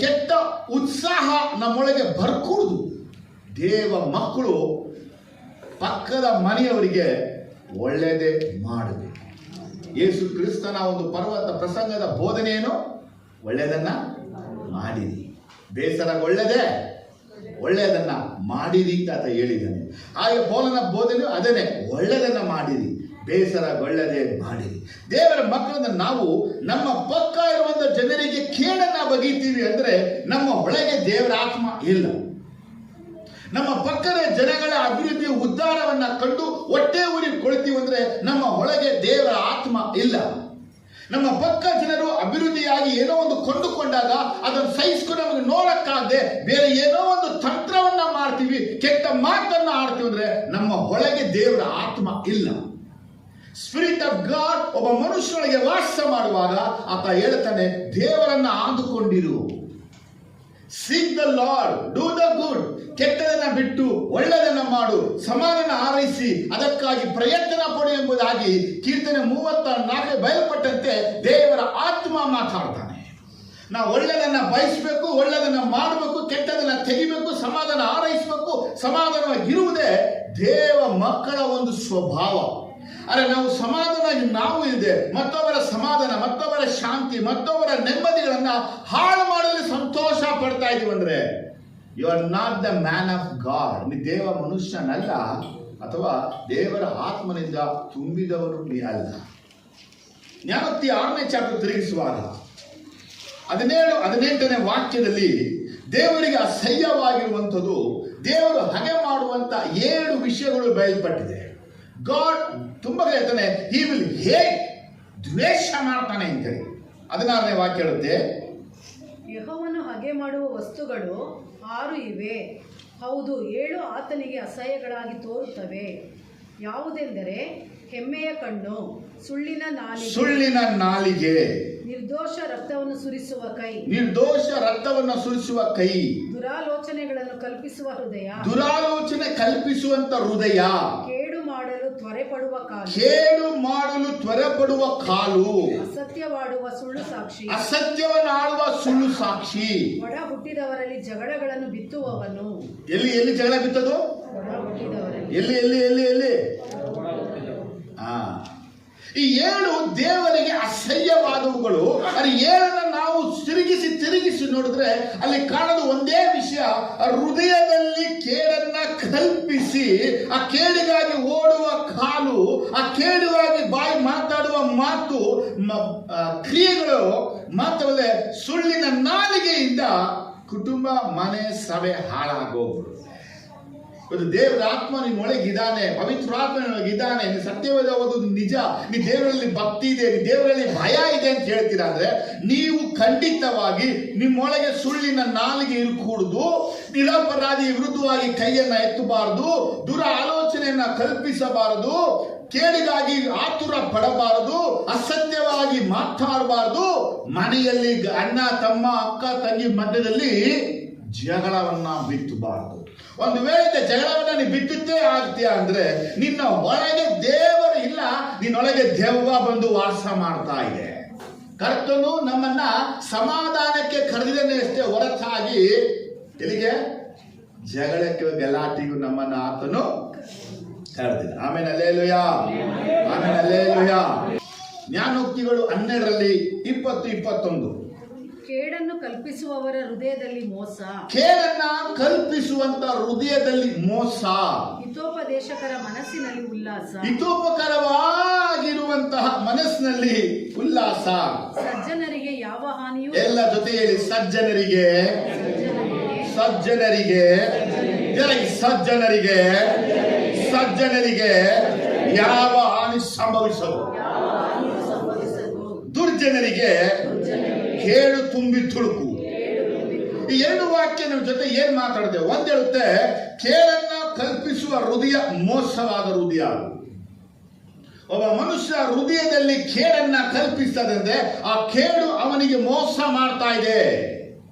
Speaker 1: ಕೆಟ್ಟ ಉತ್ಸಾಹ ನಮ್ಮೊಳಗೆ ಬರ್ಕೂಡುದು. ದೇವ ಮಕ್ಕಳು ಪಕ್ಕದ ಮನೆಯವರಿಗೆ ಒಳ್ಳೆಯದೇ ಮಾಡಬೇಕು. ಯೇಸು ಕ್ರಿಸ್ತನ ಒಂದು ಪರ್ವತ ಪ್ರಸಂಗದ ಬೋಧನೆಯನ್ನು ಒಳ್ಳೆಯದನ್ನ ಮಾಡಿರಿ, ಬೇಸರಗೊಳ್ಳದೆ ಒಳ್ಳೆಯದನ್ನ ಮಾಡಿರಿ ಅಂತ ಹೇಳಿದ್ದಾನೆ. ಹಾಗೆ ಪೌಲನ ಬೋಧನೆ ಅದನ್ನೇ, ಒಳ್ಳೆಯದನ್ನ ಮಾಡಿರಿ, ಬೇಸರಗೊಳ್ಳದೆ ಮಾಡಿರಿ. ದೇವರ ಮಕ್ಕಳನ್ನ ನಾವು ನಮ್ಮ ಪಕ್ಕ ಇರುವಂತ ಜನರಿಗೆ ಕೇಡನ್ನ ಬಗೀತೀವಿ ಅಂದ್ರೆ ನಮ್ಮ ಒಳಗೆ ದೇವರ ಆತ್ಮ ಇಲ್ಲ. ನಮ್ಮ ಪಕ್ಕದ ಜನಗಳ ಅಭಿವೃದ್ಧಿ ಉದ್ಧಾರವನ್ನ ಕಂಡು ಹೊಟ್ಟೆ ಊರಿ ಕೊಳ್ತೀವಿ ಅಂದ್ರೆ ನಮ್ಮ ಒಳಗೆ ದೇವರ ಆತ್ಮ ಇಲ್ಲ. ನಮ್ಮ ಪಕ್ಕ ಜನರು ಅಭಿವೃದ್ಧಿಯಾಗಿ ಏನೋ ಒಂದು ಕೊಂಡುಕೊಂಡಾಗ ಅದನ್ನು ಸಹಿಸ್ಕೊಂಡು ನಮಗೆ ನೋಡಕ್ಕಾಗದೆ ಬೇರೆ ಏನೋ ಒಂದು ತಂತ್ರವನ್ನ ಮಾಡ್ತೀವಿ, ಕೆಟ್ಟ ಮಾತನ್ನ ಆಡ್ತೀವಿ ಅಂದ್ರೆ ನಮ್ಮ ಒಳಗೆ ದೇವರ ಆತ್ಮ ಇಲ್ಲ. ಸ್ಪಿರಿಟ್ ಆಫ್ ಗಾಡ್ ಒಬ್ಬ ಮನುಷ್ಯನಿಗೆ ವಾಸ ಮಾಡುವಾಗ ಆತ ಹೇಳ್ತಾನೆ, ದೇವರನ್ನ ಆದುಕೊಂಡಿರು. Seek the lord, do the good. ಕೆಟ್ಟದನ್ನ ಬಿಟ್ಟು ಒಳ್ಳೆಯದನ್ನ ಮಾಡು, ಸಮಾಧಾನ ಆರೈಸಿ ಅದಕ್ಕಾಗಿ ಪ್ರಯತ್ನ ಪಡು ಎಂಬುದಾಗಿ ಕೀರ್ತನೆ 34 ಬಯಲ್ಪಟ್ಟಂತೆ ದೇವರ ಆತ್ಮ ಮಾತಾಡ್ತಾನೆ. ನಾವು ಒಳ್ಳೆಯದನ್ನ ಬಯಸಬೇಕು, ಒಳ್ಳೆಯದನ್ನ ಮಾಡಬೇಕು, ಕೆಟ್ಟದನ್ನ ತೆಗಿಬೇಕು, ಸಮಾಧಾನ ಆರೈಸಬೇಕು. ಸಮಾಧಾನವಾಗಿರುವುದೇ ದೇವ ಮಕ್ಕಳ ಒಂದು ಸ್ವಭಾವ. ಆದರೆ ನಾವು ಸಮಾಧಾನ ನಾವು ಇದೆ, ಮತ್ತೊಬ್ಬರ ಸಮಾಧಾನ, ಮತ್ತೊಬ್ಬರ ಶಾಂತಿ, ಮತ್ತೊಬ್ಬರ ನೆಮ್ಮದಿಗಳನ್ನ ಹಾಳು ಮಾಡಲು ಸಂತೋಷ ಪಡ್ತಾ ಇದೀವಿ ಅಂದ್ರೆ you are not the man of God. ನೀ ದೇವ ಮನುಷ್ಯನಲ್ಲ, ಅಥವಾ ದೇವರ ಆತ್ಮನಿಂದ ತುಂಬಿದವರು ನೀ ಅಲ್ಲ. ಜ್ಞಾನೋಕ್ತಿ 6ನೇ ಚಾಪ್ಟರ್ ತಿರುಗಿಸುವಾಗ 17-18ನೇ ವಾಕ್ಯದಲ್ಲಿ ದೇವರಿಗೆ ಅಸಹ್ಯವಾಗಿರುವಂಥದ್ದು ದೇವರು ಹಾಗೆ ಮಾಡುವಂತ 7 ವಿಷಯಗಳು ಬಯಲ್ಪಟ್ಟಿದೆ. ಗಾಡ್ ತುಂಬಾ ಹೇಳ್ತಾನೆ, ಹಿ ವಿಲ್ ಹೇಟ್, ದ್ವೇಷ ಮಾಡ್ತಾನೆ ಅಂತೇಳಿ. 16ನೇ ವಾಕ್ಯ ಹೇಳುತ್ತೆ,
Speaker 2: ಯೆಹೋವನು ಹಾಗೆ ಮಾಡುವ ವಸ್ತುಗಳು 6 ಇವೆ. ಹೌದು, 7 ಆತನಿಗೆ ಅಸಹ್ಯಗಳಾಗಿ ತೋರುತ್ತವೆ. ಯಾವುದೆಂದರೆ ಹೆಮ್ಮೆಯ ಕಣ್ಣು, ಸುಳ್ಳಿನ ನಾಲಿಗೆ, ನಿರ್ದೋಷ ರಕ್ತವನ್ನು ಸುರಿಸುವ ಕೈ, ದುರಾಲೋಚನೆಗಳನ್ನು ಕಲ್ಪಿಸುವಂತ ಹೃದಯ, ಕೇಡು ಮಾಡಲು ತ್ವರೆಪಡುವ ಕಾಲು, ಅಸತ್ಯವನ್ನಾಡುವ ಸುಳ್ಳು ಸಾಕ್ಷಿ, ಒಡ ಹುಟ್ಟಿದವರಲ್ಲಿ ಜಗಳಗಳನ್ನು ಬಿತ್ತುವವನು. ಎಲ್ಲಿ ಜಗಳ ಬಿತ್ತದು? ಎಲ್ಲಿ ಈ 7 ದೇವರಿಗೆ ಅಸಹ್ಯವಾದವುಗಳು. ಅದು 7 ನಾವು ತಿರುಗಿಸಿ ನೋಡಿದ್ರೆ ಅಲ್ಲಿ ಕಾಣೋದು ಒಂದೇ ವಿಷಯ, ಹೃದಯದಲ್ಲಿ ಕೇಡನ್ನ ಕಲ್ಪಿಸಿ ಆ ಕೇಡಿಗಾಗಿ ಓಡುವ ಕಾಲು, ಆ ಕೇಡುಗಾಗಿ ಬಾಯಿ ಮಾತಾಡುವ ಮಾತು, ಕ್ರಿಯೆಗಳು ಮಾತ್ರವಲ್ಲೇ ಸುಳ್ಳಿನ ನಾಲಿಗೆಯಿಂದ ಕುಟುಂಬ, ಮನೆ, ಸಭೆ ಹಾಳಾಗೋಗ್ಬಿಡು. ದೇವರ ಆತ್ಮ ನಿಮ್ಮೊಳಗಿದ್ದಾನೆ, ಪವಿತ್ರ ಆತ್ಮ ನಿಮ್ಮೊಳಗಿದ್ದಾನೆ, ನೀನು ಸತ್ಯವಾದ ಓದುವುದು ನಿಜ, ನೀ ದೇವರಲ್ಲಿ ಭಕ್ತಿ ಇದೆ, ನೀ ದೇವರಲ್ಲಿ ಭಯ ಇದೆ ಅಂತ ಹೇಳ್ತೀರಾ ಅಂದ್ರೆ ನೀವು ಖಂಡಿತವಾಗಿ ನಿಮ್ಮೊಳಗೆ ಸುಳ್ಳಿನ ನಾಲಿಗೆ ಇರುಕೂಡುದು, ನಿರಪರಾಧಿ ವಿರುದ್ಧವಾಗಿ ಕೈಯನ್ನ ಎತ್ತಬಾರದು, ದುರ ಆಲೋಚನೆಯನ್ನ ಕಲ್ಪಿಸಬಾರದು, ಕೇಡಿಗಾಗಿ ಆತುರ ಪಡಬಾರದು, ಅಸತ್ಯವಾಗಿ ಮಾತಾಡಬಾರದು, ಮನೆಯಲ್ಲಿ ಅಣ್ಣ ತಮ್ಮ ಅಕ್ಕ ತಂಗಿ ಮಧ್ಯದಲ್ಲಿ ಜಗಳವನ್ನ ಬಿತ್ತಬಾರದು. ಒಂದು ವೇಳೆ ಜಗಳವನ್ನ ನೀ ಬಿತ್ತುತ್ತೇ ಆಗ್ತೀಯ ಅಂದ್ರೆ ನಿನ್ನ ಒಳಗೆ ದೇವರು ಇಲ್ಲ, ನಿನ್ನೊಳಗೆ ದೆವ್ವ ಬಂದು ವಾಸ ಮಾಡ್ತಾ ಇದೆ. ಕರ್ತನು ನಮ್ಮನ್ನ ಸಮಾಧಾನಕ್ಕೆ ಕರೆದಿದ್ದೇನೆ ಅಷ್ಟೇ ಹೊರತಾಗಿ ಎಲ್ಲಿಗೆ ಜಗಳಕ್ಕೆ ಗಲಾಟಿಗೂ ನಮ್ಮನ್ನ ಆತನು ಕರೆದಿಲ್ಲ. ಆಮೇಲೆ ಅಲ್ಲೇಲುಯಾ, ಆಮೇಲೆ ಅಲ್ಲೇಲುಯಾ. ಜ್ಞಾನೋಕ್ತಿಗಳು 12ರಲ್ಲಿ 20-21. ಕೇಡನ್ನು ಕಲ್ಪಿಸುವವರ ಹೃದಯದಲ್ಲಿ ಮೋಸ,
Speaker 1: ಕೇಡನ್ನ ಕಲ್ಪಿಸುವಂತ ಹೃದಯದಲ್ಲಿ ಮೋಸ,
Speaker 2: ಹಿತೋಪದೇಶಕರ ಮನಸ್ಸಿನಲ್ಲಿ ಉಲ್ಲಾಸ,
Speaker 1: ಹಿತೋಪಕರವಾಗಿರುವಂತಹ ಮನಸ್ಸಿನಲ್ಲಿ ಉಲ್ಲಾಸ,
Speaker 2: ಸಜ್ಜನರಿಗೆ ಯಾವ ಹಾನಿಯೂ,
Speaker 1: ಎಲ್ಲ ಜೊತೆಯಲ್ಲಿ ಸಜ್ಜನರಿಗೆ ಯಾವ ಹಾನಿ ಸಂಭವಿಸದು, ದುರ್ಜನರಿಗೆ ಕೇಳು ತುಂಬಿ ತುಳುಕು. ಈ 2 ವಾಕ್ಯ ನಮ್ಮ ಜೊತೆ ಏನ್ ಮಾತಾಡ್ತೇವೆ? ಒಂದ್ ಹೇಳುತ್ತೆ, ಕೇಳನ್ನ ಕಲ್ಪಿಸುವ ಹೃದಯ ಮೋಸವಾದ ಹೃದಯ. ಒಬ್ಬ ಮನುಷ್ಯ ಹೃದಯದಲ್ಲಿ ಕೇಡನ್ನ ಕಲ್ಪಿಸ್ತದಂದ್ರೆ ಆ ಕೇಡು ಅವನಿಗೆ ಮೋಸ ಮಾಡ್ತಾ ಇದೆ.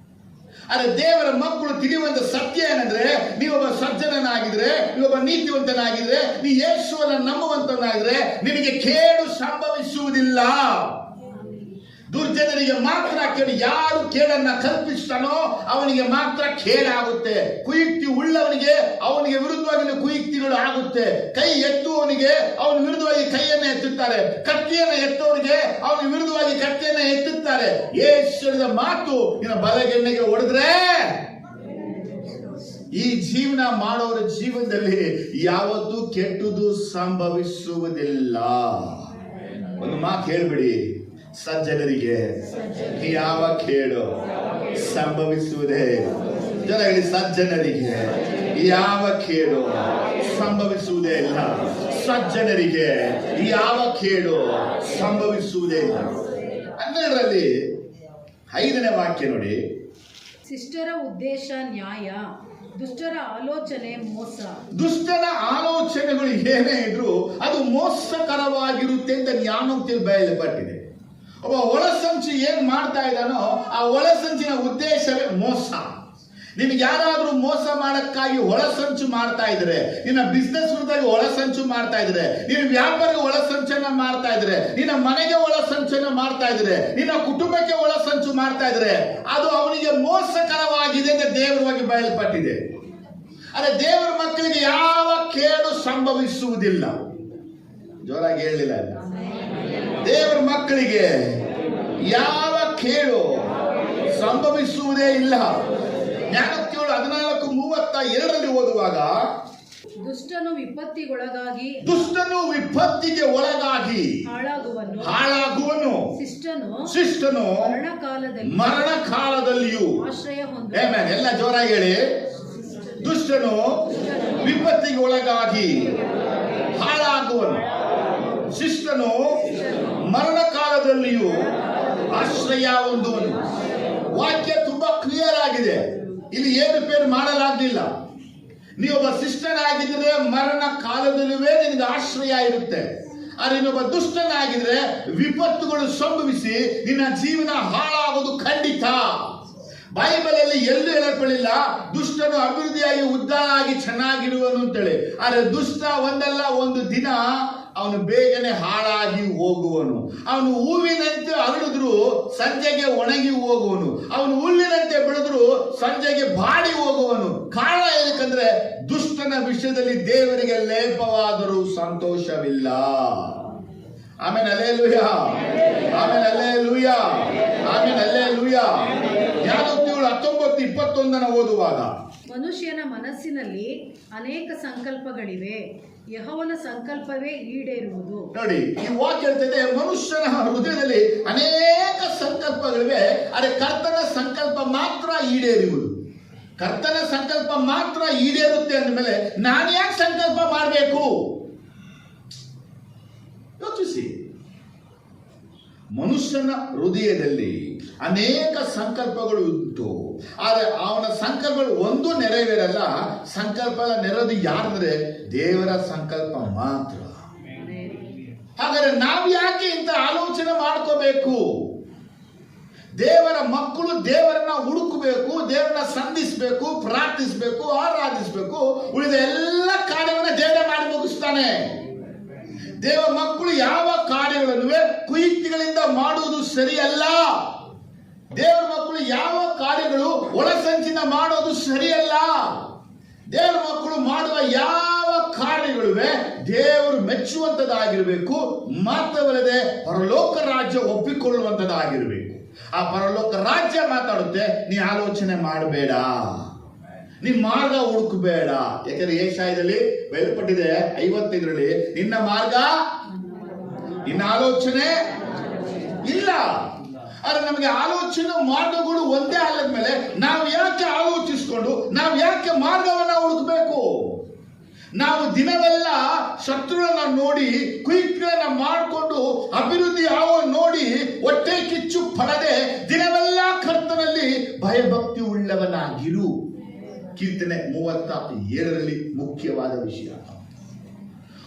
Speaker 1: ಆದ್ರೆ ದೇವರ ಮಕ್ಕಳು ತಿಳಿಯುವಂತ ಸತ್ಯ ಏನಂದ್ರೆ, ನೀವೊಬ್ಬ ಸಜ್ಜನನಾಗಿದ್ರೆ, ನೀವೊಬ್ಬ ನೀತಿವಂತನಾಗಿದ್ರೆ, ನೀ ಯೇಸುವನ್ನು ನಂಬುವಂತನಾಗಿದ್ರೆ ನಿನಗೆ ಕೇಡು ಸಂಭವಿಸುವುದಿಲ್ಲ. ದುರ್ಜನರಿಗೆ ಮಾತ್ರ ಕೇಳು. ಯಾರು ಕೇಳನ್ನ ಕಲ್ಪಿಸ್ತಾನೋ ಅವನಿಗೆ ಮಾತ್ರ ಕೇಡಾಗುತ್ತೆ. ಕುಯುಕ್ತಿ ಉಳ್ಳವನಿಗೆ ಅವನಿಗೆ ವಿರುದ್ಧವಾಗಿ ಕುಯುಕ್ತಿಗಳು ಆಗುತ್ತೆ. ಕೈ ಎತ್ತುವವನಿಗೆ ಅವನ ವಿರುದ್ಧವಾಗಿ ಕೈಯನ್ನ ಎತ್ತುತ್ತಾರೆ, ಕತ್ತಿಯನ್ನ ಎತ್ತುವವನಿಗೆ ಅವನ ವಿರುದ್ಧವಾಗಿ ಕತ್ತಿಯನ್ನ ಎತ್ತುತ್ತಾರೆ. ಯೇಸುವಿನ ಮಾತು ನಿನ್ನ ಬಲಗೆಣ್ಣೆಗೆ ಹೊಡೆದ್ರೆ ಈ ಜೀವನ ಮಾಡೋರ ಜೀವನದಲ್ಲಿ ಯಾವತ್ತೂ ಕೆಟ್ಟದು ಸಂಭವಿಸುವುದಿಲ್ಲ. ಒಂದು ಮಾತು ಹೇಳ್ಬಿಡಿ, ಸಜ್ಜನರಿಗೆ ಯಾವ ಕೇಡು ಸಂಭವಿಸುವುದೇ. ಜನರಲ್ಲಿ ಸಜ್ಜನರಿಗೆ ಯಾವ ಕೇಡು ಸಂಭವಿಸುವುದೇ ಇಲ್ಲ. ಸಜ್ಜನರಿಗೆ ಯಾವ ಕೇಡು ಸಂಭವಿಸುವುದೇ ಇಲ್ಲ. 12ರಲ್ಲಿ 5ನೇ ವಾಕ್ಯ ನೋಡಿ.
Speaker 2: ಶಿಷ್ಟರ ಉದ್ದೇಶ ನ್ಯಾಯ, ದುಷ್ಟರ ಆಲೋಚನೆ ಮೋಸ.
Speaker 1: ದುಷ್ಟರ ಆಲೋಚನೆಗಳು ಏನೇ ಇದ್ರು ಅದು ಮೋಸಕರವಾಗಿರುತ್ತೆ ಅಂತ ಜ್ಞಾನೋಕ್ತಿಯಲ್ಲಿ ಬಯಲುಪಟ್ಟಿದೆ. ಒಬ್ಬ ಒಳಸಂಚು ಏನ್ ಮಾಡ್ತಾ ಇದ್ದಾನೋ ಆ ಒಳಸಂಚಿನ ಉದ್ದೇಶವೇ ಮೋಸ. ನಿನ್ಗೆ ಯಾರಾದ್ರೂ ಮೋಸ ಮಾಡಕ್ಕಾಗಿ ಒಳಸಂಚು ಮಾಡ್ತಾ ಇದ್ರೆ, ನಿನ್ನ ಬಿಸ್ನೆಸ್ ವಿರುದ್ಧವಾಗಿ ಒಳಸಂಚು ಮಾಡ್ತಾ ಇದ್ರೆ, ನಿನ್ನ ವ್ಯಾಪಾರಕ್ಕೆ ಒಳಸಂಚನ್ನ ಮಾಡ್ತಾ ಇದ್ರೆ, ನಿನ್ನ ಮನೆಗೆ ಒಳಸಂಚನ್ನ ಮಾಡ್ತಾ ಇದ್ರೆ, ನಿನ್ನ ಕುಟುಂಬಕ್ಕೆ ಒಳಸಂಚು ಮಾಡ್ತಾ ಇದ್ರೆ ಅದು ಅವನಿಗೆ ಮೋಸಕರವಾಗಿದೆ ಅಂತ ದೇವರವಾಗಿ ಬಯಲ್ಪಟ್ಟಿದೆ. ಆದ್ರೆ ದೇವರ ಮಕ್ಕಳಿಗೆ ಯಾವ ಕೇಡು ಸಂಭವಿಸುವುದಿಲ್ಲ. ಜೋರಾಗಿ ಹೇಳಲಿಲ್ಲ. ದೇವರ ಮಕ್ಕಳಿಗೆ ಯಾವ ಕೇಡು ಸಂಭವಿಸುವುದೇ ಇಲ್ಲ. ಜ್ಞಾನೋಕ್ತಿಗಳು 14:32 ಓದುವಾಗ,
Speaker 2: ದುಷ್ಟನು
Speaker 1: ವಿಪತ್ತಿಗೆ ಒಳಗಾಗಿ ಹಾಳಾಗುವನು, ಶಿಷ್ಟನು ಮರಣ ಕಾಲದಲ್ಲಿಯೂ. ಎಲ್ಲ ಜೋರಾಗಿ ಹೇಳಿ. ದುಷ್ಟನು ವಿಪತ್ತಿಗೆ ಒಳಗಾಗಿ ಹಾಳಾಗುವನು, ಶಿಷ್ಟನು ಮರಣ ಕಾಲದಲ್ಲಿಯೂ ಆಶ್ರಯ ಹೊಂದುವನು. ವಾಕ್ಯ ತುಂಬಾ ಕ್ಲಿಯರ್ ಆಗಿದೆ, ಇಲ್ಲಿ ಏರುಪೇರು ಮಾಡಲಾಗಲಿಲ್ಲ. ನೀವೊಬ್ಬ ಶಿಷ್ಟನಾಗಿದ್ರೆ ಮರಣ ಕಾಲದಲ್ಲೂ ನಿನಗೆ ಆಶ್ರಯ ಇರುತ್ತೆ. ಆದರೆ ಇನ್ನೊಬ್ಬ ದುಷ್ಟನಾಗಿದ್ರೆ ವಿಪತ್ತುಗಳು ಸಂಭವಿಸಿ ನಿನ್ನ ಜೀವನ ಹಾಳಾಗೋದು ಖಂಡಿತ. ಬೈಬಲ್ ಅಲ್ಲಿ ಎಲ್ಲೂ ಹೇಳಲ್ಪಡಿಲ್ಲ ದುಷ್ಟನು ಅಭಿವೃದ್ಧಿಯಾಗಿ ಉದ್ಧಾರ ಆಗಿ ಚೆನ್ನಾಗಿರುವನು ಅಂತೇಳಿ. ಆದರೆ ದುಷ್ಟ ಒಂದಲ್ಲ ಒಂದು ದಿನ ಅವನು ಬೇಗನೆ ಹಾಳಾಗಿ ಹೋಗುವನು. ಅವನು ಹೂವಿನಂತೆ ಅರಳಿದ್ರು ಸಂಜೆಗೆ ಒಣಗಿ ಹೋಗುವನು. ಅವನು ಹುಲ್ಲಿನಂತೆ ಬೆಳೆದ್ರು ಸಂಜೆಗೆ ಬಾಡಿ ಹೋಗುವನು. ಕಾರಣ ಏನಕ್ಕಂದ್ರೆ ದುಷ್ಟನ ವಿಷಯದಲ್ಲಿ ದೇವರಿಗೆ ಲೇಪವಾದರೂ ಸಂತೋಷವಿಲ್ಲ. ಆಮೇಲೆ ಹಲ್ಲೆಲೂಯ, ಆಮೇಲೆ ಹಲ್ಲೆಲೂಯ, ಆಮೇಲೆ ಹಲ್ಲೆಲೂಯ. ಜ್ಞಾನೋಕ್ತಿಗಳು 19:21 ಓದುವಾಗ,
Speaker 2: ಮನುಷ್ಯನ ಮನಸ್ಸಿನಲ್ಲಿ ಅನೇಕ ಸಂಕಲ್ಪಗಳಿವೆ, ಯೆಹೋವನ ಸಂಕಲ್ಪವೇ ಈಡೇರುವುದು.
Speaker 1: ನೋಡಿ, ಈ ವಾಕ್ಯ ಹೇಳ್ತಿದೆ ಮನುಷ್ಯನ ಹೃದಯದಲ್ಲಿ ಅನೇಕ ಸಂಕಲ್ಪಗಳಿವೆ, ಆದರೆ ಕರ್ತನ ಸಂಕಲ್ಪ ಮಾತ್ರ ಈಡೇರುವುದು. ಕರ್ತನ ಸಂಕಲ್ಪ ಮಾತ್ರ ಈಡೇರುತ್ತೆ ಅಂದಮೇಲೆ ನಾನು ಯಾಕೆ ಸಂಕಲ್ಪ ಮಾಡಬೇಕು? ಯೋಚಿಸಿ. ಮನುಷ್ಯನ ಹೃದಯದಲ್ಲಿ ಅನೇಕ ಸಂಕಲ್ಪಗಳು ಉಂಟು, ಆದರೆ ಅವನ ಸಂಕಲ್ಪಗಳು ಒಂದು ನೆರವೇರಲ್ಲ. ಸಂಕಲ್ಪ ನೆರವೇರೋದು ಯಾರಂದ್ರೆ ದೇವರ ಸಂಕಲ್ಪ ಮಾತ್ರ. ಹಾಗಾದ್ರೆ ನಾವು ಯಾಕೆ ಇಂಥ ಆಲೋಚನೆ ಮಾಡ್ಕೋಬೇಕು? ದೇವರ ಮಕ್ಕಳು ದೇವರನ್ನ ಹುಡುಕಬೇಕು, ದೇವರನ್ನ ಸಂಧಿಸಬೇಕು, ಪ್ರಾರ್ಥಿಸಬೇಕು, ಆರಾಧಿಸಬೇಕು. ಉಳಿದ ಎಲ್ಲ ಕಾರ್ಯವನ್ನು ದೇವರೇ ಮಾಡಿ ಮುಗಿಸ್ತಾನೆ. ದೇವ ಮಕ್ಕಳು ಯಾವ ಕಾರ್ಯಗಳನ್ನು ಕುಯುಕ್ತಿಗಳಿಂದ ಮಾಡುವುದು ಸರಿಯಲ್ಲ. ದೇವರ ಮಕ್ಕಳು ಯಾವ ಕಾರ್ಯಗಳು ಒಳಸಂಚಿನ ಮಾಡೋದು ಸರಿಯಲ್ಲ. ದೇವರ ಮಕ್ಕಳು ಮಾಡುವ ಯಾವ ಕಾರ್ಯಗಳು ದೇವರು ಮೆಚ್ಚುವಂತದ್ದಾಗಿರಬೇಕು. ಮಾತ್ರವಲ್ಲದೆ ಪರಲೋಕ ರಾಜ್ಯ ಒಪ್ಪಿಕೊಳ್ಳುವಂತದ್ದಾಗಿರಬೇಕು. ಆ ಪರಲೋಕ ರಾಜ್ಯ ಮಾತಾಡುತ್ತೆ, ನೀ ಆಲೋಚನೆ ಮಾಡಬೇಡ, ನೀ ಮಾರ್ಗ ಹುಡುಕಬೇಡ. ಯಾಕಂದ್ರೆ ಏಷಾಯದಲ್ಲಿ ಬಯಲ್ಪಟ್ಟಿದೆ 55ರಲ್ಲಿ, ನಿನ್ನ ಮಾರ್ಗ ನಿನ್ನ ಆಲೋಚನೆ ಇಲ್ಲ. ಆದ್ರೆ ನಮಗೆ ಆಲೋಚನೆ ಮಾರ್ಗಗಳು ಒಂದೇ ಆದ್ಮೇಲೆ ನಾವು ಯಾಕೆ ಆಲೋಚಿಸ್ಕೊಂಡು ನಾವು ಯಾಕೆ ಮಾರ್ಗವನ್ನ ಹುಡುಕಬೇಕು? ನಾವು ದಿನವೆಲ್ಲ ಶತ್ರುಗಳನ್ನ ನೋಡಿ ಕುಯುಕ್ತಿಗಳನ್ನ ಮಾಡಿಕೊಂಡು ಅಭಿವೃದ್ಧಿ ಆವ ನೋಡಿ ಹೊಟ್ಟೆ ಕಿಚ್ಚು ಪಡದೆ ದಿನವೆಲ್ಲ ಕರ್ತನಲ್ಲಿ ಭಯಭಕ್ತಿ ಉಳ್ಳವನಾಗಿರು. ಕೀರ್ತನೆ 37ರಲ್ಲಿ ಮುಖ್ಯವಾದ ವಿಷಯ.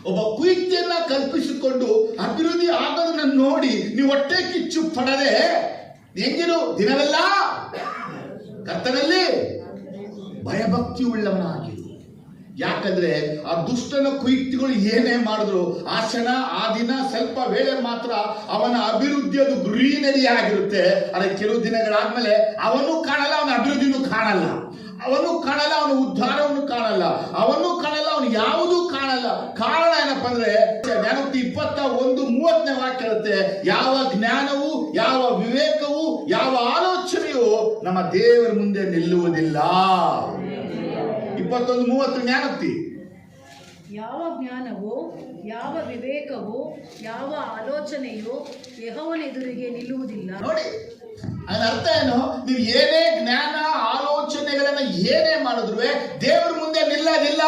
Speaker 1: ಒಬ್ಬ ಕುಯುಕ್ತಿಯನ್ನ ಕಲ್ಪಿಸಿಕೊಂಡು ಅಭಿವೃದ್ಧಿ ಆಗೋದನ್ನ ನೋಡಿ ನೀವು ಹೊಟ್ಟೆ ಕಿಚ್ಚು ಪಡದೆ ಹೆಂಗಿರು? ದಿನವೆಲ್ಲ ಕರ್ತನಲ್ಲಿ ಭಯಭಕ್ತಿ ಉಳ್ಳವನಾಗಿರು. ಯಾಕಂದ್ರೆ ಆ ದುಷ್ಟನ ಕುಯುಕ್ತಿಗಳು ಏನೇ ಮಾಡಿದ್ರು ಆ ಕ್ಷಣ ಆ ದಿನ ಸ್ವಲ್ಪ ವೇಳೆ ಮಾತ್ರ ಅವನ ಅಭಿವೃದ್ಧಿ ಅದು ಗ್ರೀನರಿ ಆಗಿರುತ್ತೆ. ಆದರೆ ಕೆಲವು ದಿನಗಳಾದ್ಮೇಲೆ ಅವನು ಕಾಣಲ್ಲ, ಅವನ ಅಭಿವೃದ್ಧಿನೂ ಕಾಣಲ್ಲ, ಅವನು ಕಾಣಲ್ಲ, ಅವನ ಉದ್ಧಾರವನ್ನು ಕಾಣಲ್ಲ, ಅವನು ಕಾಣಲ್ಲ, ಅವನು ಯಾವುದೂ ಕಾಣಲ್ಲ. ಕಾರಣ ಏನಪ್ಪಾ ಅಂದ್ರೆ ಜ್ಞಾನೋಕ್ತಿ 21:30 ವಾಕ್ಯ ಇರುತ್ತೆ, ಯಾವ ಜ್ಞಾನವು, ಯಾವ ವಿವೇಕವು, ಯಾವ ಆಲೋಚನೆಯು ನಮ್ಮ ದೇವರ ಮುಂದೆ ನಿಲ್ಲುವುದಿಲ್ಲ. 21:30 ಜ್ಞಾನೋಕ್ತಿ.
Speaker 2: ಯಾವ ಜ್ಞಾನವು, ಯಾವ ವಿವೇಕವು, ಯಾವ ಆಲೋಚನೆಯು ಯೆಹೋವನ ಎದುರಿಗೆ ನಿಲ್ಲುವುದಿಲ್ಲ.
Speaker 1: ನೋಡಿ, ಅದರ ಅರ್ಥ ಏನು? ನೀವು ಏನೇ ಜ್ಞಾನ ಆಲೋಚನೆಗಳನ್ನ ಏನೇ ಮಾಡಿದ್ರು ದೇವರ ಮುಂದೆ ನಿಲ್ಲೋದಿಲ್ಲ.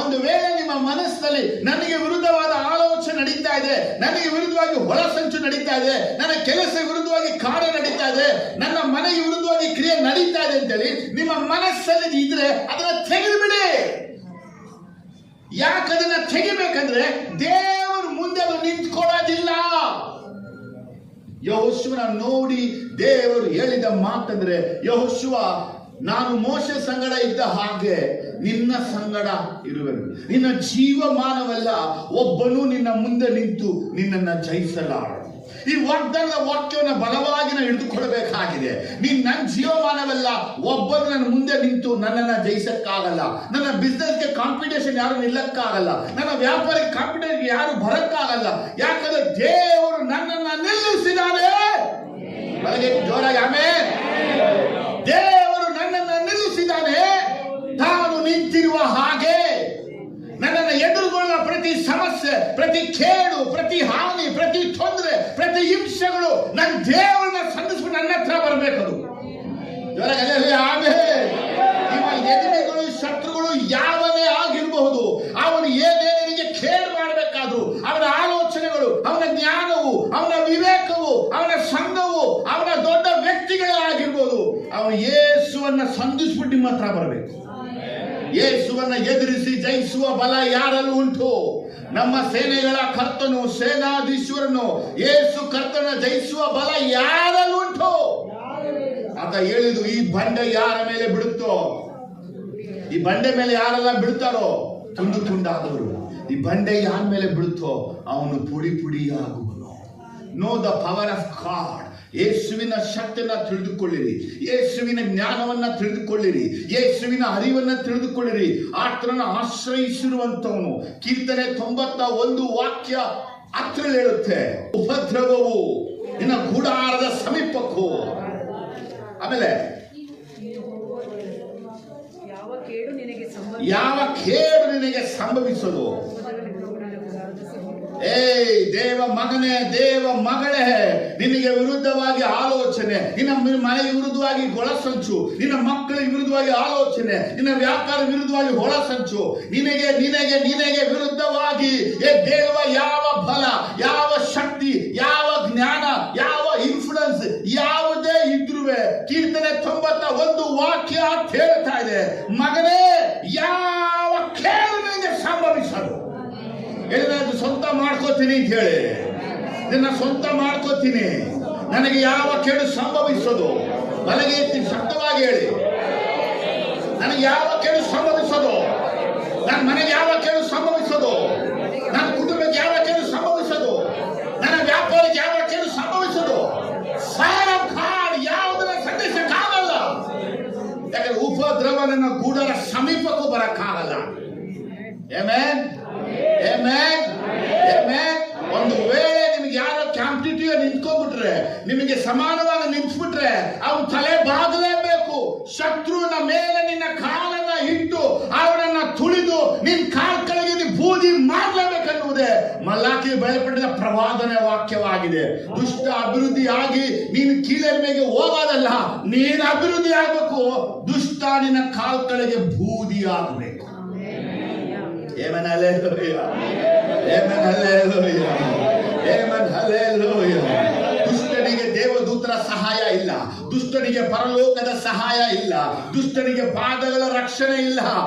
Speaker 1: ಒಂದು ವೇಳೆ ನಿಮ್ಮ ಮನಸ್ಸಿನಲ್ಲಿ ನನಗೆ ವಿರುದ್ಧವಾದ ಆಲೋಚನೆ ನಡೀತಾ ಇದೆ, ನನಗೆ ವಿರುದ್ಧವಾಗಿ ಒಳಸಂಚು ನಡೀತಾ ಇದೆ, ನನ್ನ ಕೆಲಸ ವಿರುದ್ಧವಾಗಿ ಕಾರ್ಯ ನಡೀತಾ ಇದೆ, ನನ್ನ ಮನೆಗೆ ವಿರುದ್ಧವಾಗಿ ಕ್ರಿಯೆ ನಡೀತಾ ಇದೆ ಅಂತೇಳಿ ನಿಮ್ಮ ಮನಸ್ಸಲ್ಲಿ ಇದ್ರೆ ಅದನ್ನ ತೆಗೆದುಬಿಡಿ. ಯಾಕೆ ಅದನ್ನ ತೆಗಿಬೇಕಂದ್ರೆ ದೇವರ ಮುಂದೆ ಅದು ನಿಂತ್ಕೊಳ್ಳೋದಿಲ್ಲ. ಯೆಹೋಶುವನ ನೋಡಿ ದೇವರು ಹೇಳಿದ ಮಾತಂದ್ರೆ, ಯೆಹೋಶುವ, ನಾನು ಮೋಶೆ ಸಂಗಡ ಇದ್ದ ಹಾಗೆ ನಿನ್ನ ಸಂಗಡ ಇರುವೆನು. ನಿನ್ನ ಜೀವಮಾನವೆಲ್ಲ ಒಬ್ಬನು ನಿನ್ನ ಮುಂದೆ ನಿಂತು ನಿನ್ನನ್ನ ಜಯಿಸಲಾರ. ಈ ವಾಗ್ದಾನದ ವಾಕ್ಯವನ್ನು ಬಲವಾಗಿ ನಾವು ಹಿಡಿದುಕೊಳ್ಬೇಕಾಗಿದೆ. ನನ್ನ ಜೀವಮಾನವೆಲ್ಲ ಒಬ್ಬರು ನನ್ನ ಮುಂದೆ ನಿಂತು ನನ್ನನ್ನು ಜಯಿಸಕ್ಕಾಗಲ್ಲ. ನನ್ನ ಬಿಸ್ನೆಸ್ಗೆ ಕಾಂಪಿಟೇಷನ್ ಯಾರು ನಿಲ್ಲಕ್ಕಾಗಲ್ಲ. ನನ್ನ ವ್ಯಾಪಾರಕ್ಕೆ ಕಾಂಪಿಟೇಷನ್ ಯಾರು ಬರಕ್ಕಾಗಲ್ಲ. ಯಾಕಂದ್ರೆ ದೇವರು ನನ್ನನ್ನ ನಿಲ್ಲಿಸಿದ್ದಾನೆ. ಬೆಳಗ್ಗೆ ಜೋರಾಗಿ ಆಮೇಲೆ, ದೇವರು ನನ್ನನ್ನು ನಿಲ್ಲಿಸಿದ್ದಾನೆ. ತಾನು ನಿಂತಿರುವ ಹಾಗೆ ನನ್ನನ್ನು ಎದುರುಗೊಳ್ಳುವ ಪ್ರತಿ ಸಮಸ್ಯೆ, ಪ್ರತಿ ಕೇಡು, ಪ್ರತಿ ಹಾನಿ, ಪ್ರತಿ ತೊಂದರೆ, ಪ್ರತಿ ಹಿಂಸೆಗಳು ನನ್ನ ದೇವರನ್ನ ಸಂಧಿಸ್ಬಿಟ್ಟು ನನ್ನ ಹತ್ರ ಬರಬೇಕದು. ಆಮೇಲೆ ಎದುರಿಗಳು ಶತ್ರುಗಳು ಯಾವನೇ ಆಗಿರಬಹುದು, ಅವನು ಏನೇ ನಿನಗೆ ಕೇರ್ ಮಾಡಬೇಕಾದ್ರು ಅವನ ಆಲೋಚನೆಗಳು, ಅವನ ಜ್ಞಾನವು, ಅವನ ವಿವೇಕವು, ಅವನ ಸಂಘವು, ಅವನ ದೊಡ್ಡ ವ್ಯಕ್ತಿಗಳೇ ಆಗಿರ್ಬೋದು, ಅವನು ಯೇಸುವನ್ನ ಸಂಧಿಸ್ಬಿಟ್ಟು ನಿಮ್ಮ ಹತ್ರ ಬರಬೇಕು. ಯೇಸುವನ್ನ ಎದುರಿಸಿ ಜಯಿಸುವ ಬಲ ಯಾರಲ್ಲೂ ಉಂಟು? ನಮ್ಮ ಸೇನೆಗಳ ಕರ್ತನು, ಸೇನಾಧೀಶ್ವರನು ಯೇಸು ಕರ್ತನ ಜಯಿಸುವ ಬಲ ಯಾರಲ್ಲೂ ಉಂಟು? ಆತ ಹೇಳಿದು, ಈ ಬಂಡೆ ಯಾರ ಮೇಲೆ ಬಿಡುತ್ತೋ, ಈ ಬಂಡೆ ಮೇಲೆ ಯಾರೆಲ್ಲ ಬೀಳ್ತಾರೋ ತುಂಡು ತುಂಡಾದವರು, ಈ ಬಂಡೆ ಯಾರ ಮೇಲೆ ಬೀಳುತ್ತೋ ಅವನು ಪುಡಿ ಪುಡಿಯಾಗುವನು. Know the power of God. ಯೇಸುವಿನ ಶಕ್ತಿಯನ್ನ ತಿಳಿದುಕೊಳ್ಳಿರಿ, ಯೇಸುವಿನ ಜ್ಞಾನವನ್ನ ತಿಳಿದುಕೊಳ್ಳಿರಿ, ಯೇಸುವಿನ ಅರಿವನ್ನ ತಿಳಿದುಕೊಳ್ಳಿರಿ. ಆತನನ್ನು ಆಶ್ರಯಿಸಿರುವಂತವನು. ಕೀರ್ತನೆ 91 ವಾಕ್ಯ 10 ಹೇಳುತ್ತೆ, ಉಪದ್ರವವು ನಿನ್ನ ಗುಡಾರದ ಸಮೀಪಕ್ಕೂ. ಆಮೇಲೆ ಯಾವ ಕೇಡು ನಿನಗೆ ಸಂಭವಿಸಲು. ದೇವ ಮಗನೇ, ದೇವ ಮಗಳೇ, ನಿನಗೆ ವಿರುದ್ಧವಾಗಿ ಆಲೋಚನೆ, ನಿನ್ನ ಮನೆಗೆ ವಿರುದ್ಧವಾಗಿ ಒಳಸಂಚು, ನಿನ್ನ ಮಕ್ಕಳಿಗೆ ವಿರುದ್ಧವಾಗಿ ಆಲೋಚನೆ, ನಿನ್ನ ವ್ಯಾಪಾರ ವಿರುದ್ಧವಾಗಿ ಒಳಸಂಚು, ನಿನಗೆ ನಿನಗೆ ನಿನಗೆ ವಿರುದ್ಧವಾಗಿ ದೇವ ಯಾವ ಬಲ, ಯಾವ ಶಕ್ತಿ, ಯಾವ ಜ್ಞಾನ, ಯಾವ ಇನ್ಫ್ಲುಯೆನ್ಸ್ ಯಾವುದೇ ಇದ್ರುವೆ ಕೀರ್ತನೆ 91 ವಾಕ್ಯ ಹೇಳ್ತಾ ಇದೆ, ಮಗನೇ ಯಾವ ಕೇಳು ನಿನಗೆ ಸಂಭವಿಸಲು. ಹೇಳಿದ್ರೆ ಸ್ವಂತ ಮಾಡ್ಕೋತೀನಿ ಅಂತ ಹೇಳಿ, ನಿನ್ನ ಸ್ವಂತ ಮಾಡ್ಕೋತೀನಿ, ನನಗೆ ಯಾವ ಕೇಡು ಸಂಭವಿಸೋದು. ಬಲಗೆ ಎತ್ತಿ ಶಬ್ದವಾಗಿ ಹೇಳಿ, ನನಗೆ ಯಾವ ಕೇಡು ಸಂಭವಿಸೋದು, ನನ್ನ ಮನೆಗೆ ಯಾವ ಕೇಡು ಸಂಭವಿಸೋದು, ನನ್ನ ಕುಟುಂಬಕ್ಕೆ ಯಾವ ಕೇಡು ಸಂಭವಿಸೋದು, ನನ್ನ ವ್ಯಾಪಾರಕ್ಕೆ ಯಾವ ಕೇಡು ಸಂಭವಿಸೋದು. ಯಾವುದನ್ನ ಸಂದೇಶಕ್ಕಾಗಲ್ಲ. ಯಾಕಂದ್ರೆ ಉಪದ್ರವ ನನ್ನ ಗೂಡರ ಸಮೀಪಕ್ಕೂ ಬರಕ್ಕಾಗಲ್ಲ. Amen, amen, amen. ಒಂದು ವೇಳೆ ನಿಮ್ಗೆ ಯಾರೋ ಕಾಂಪಿಟೇಟಿವ್ ನಿಂತ್ಕೊಂಡ್ಬಿಟ್ರೆ, ನಿಮಗೆ ಸಮಾನವಾಗಿ ನಿಂತ್ಬಿಟ್ರೆ ಅವನು ತಲೆ ಬಾಗಲೇಬೇಕು. ಶತ್ರುವಿನ ಮೇಲೆ ನಿನ್ನ ಕಾಲನ್ನ ಇಟ್ಟು ಅವನನ್ನ ತುಳಿದು ನಿನ್ ಕಾಲ್ ಕೆಳಗೆ ಬೂದಿ ಮಾಡಲೇಬೇಕನ್ನುವುದೇ ಮಲ್ಲಾಕಿ ಬಯಲ್ಪಟ್ಟಿದ ಪ್ರವಾದನೆ ವಾಕ್ಯವಾಗಿದೆ. ದುಷ್ಟ ಅಭಿವೃದ್ಧಿ ಆಗಿ ನೀನು ಕೀಳರಿಮೆಗೆ ಹೋಗೋದಲ್ಲ, ನೀನು ಅಭಿವೃದ್ಧಿ ಆಗ್ಬೇಕು. ದುಷ್ಟ ನಿನ್ನ ಕಾಲ್ ಕೆಳಗೆ ಬೂದಿ ಆಗಬೇಕು. Amen, hallelujah. Amen, hallelujah. Amen, hallelujah. ದುಷ್ಟನಿಗೆ ದೇವದೂತರ ಸಹಾಯ ಇಲ್ಲ, ದುಷ್ಟನಿಗೆ ಪರಲೋಕದ ಸಹಾಯ ಇಲ್ಲ, ದುಷ್ಟನಿಗೆ ಪಾದಗಳ ರಕ್ಷಣೆ ಇಲ್ಲ.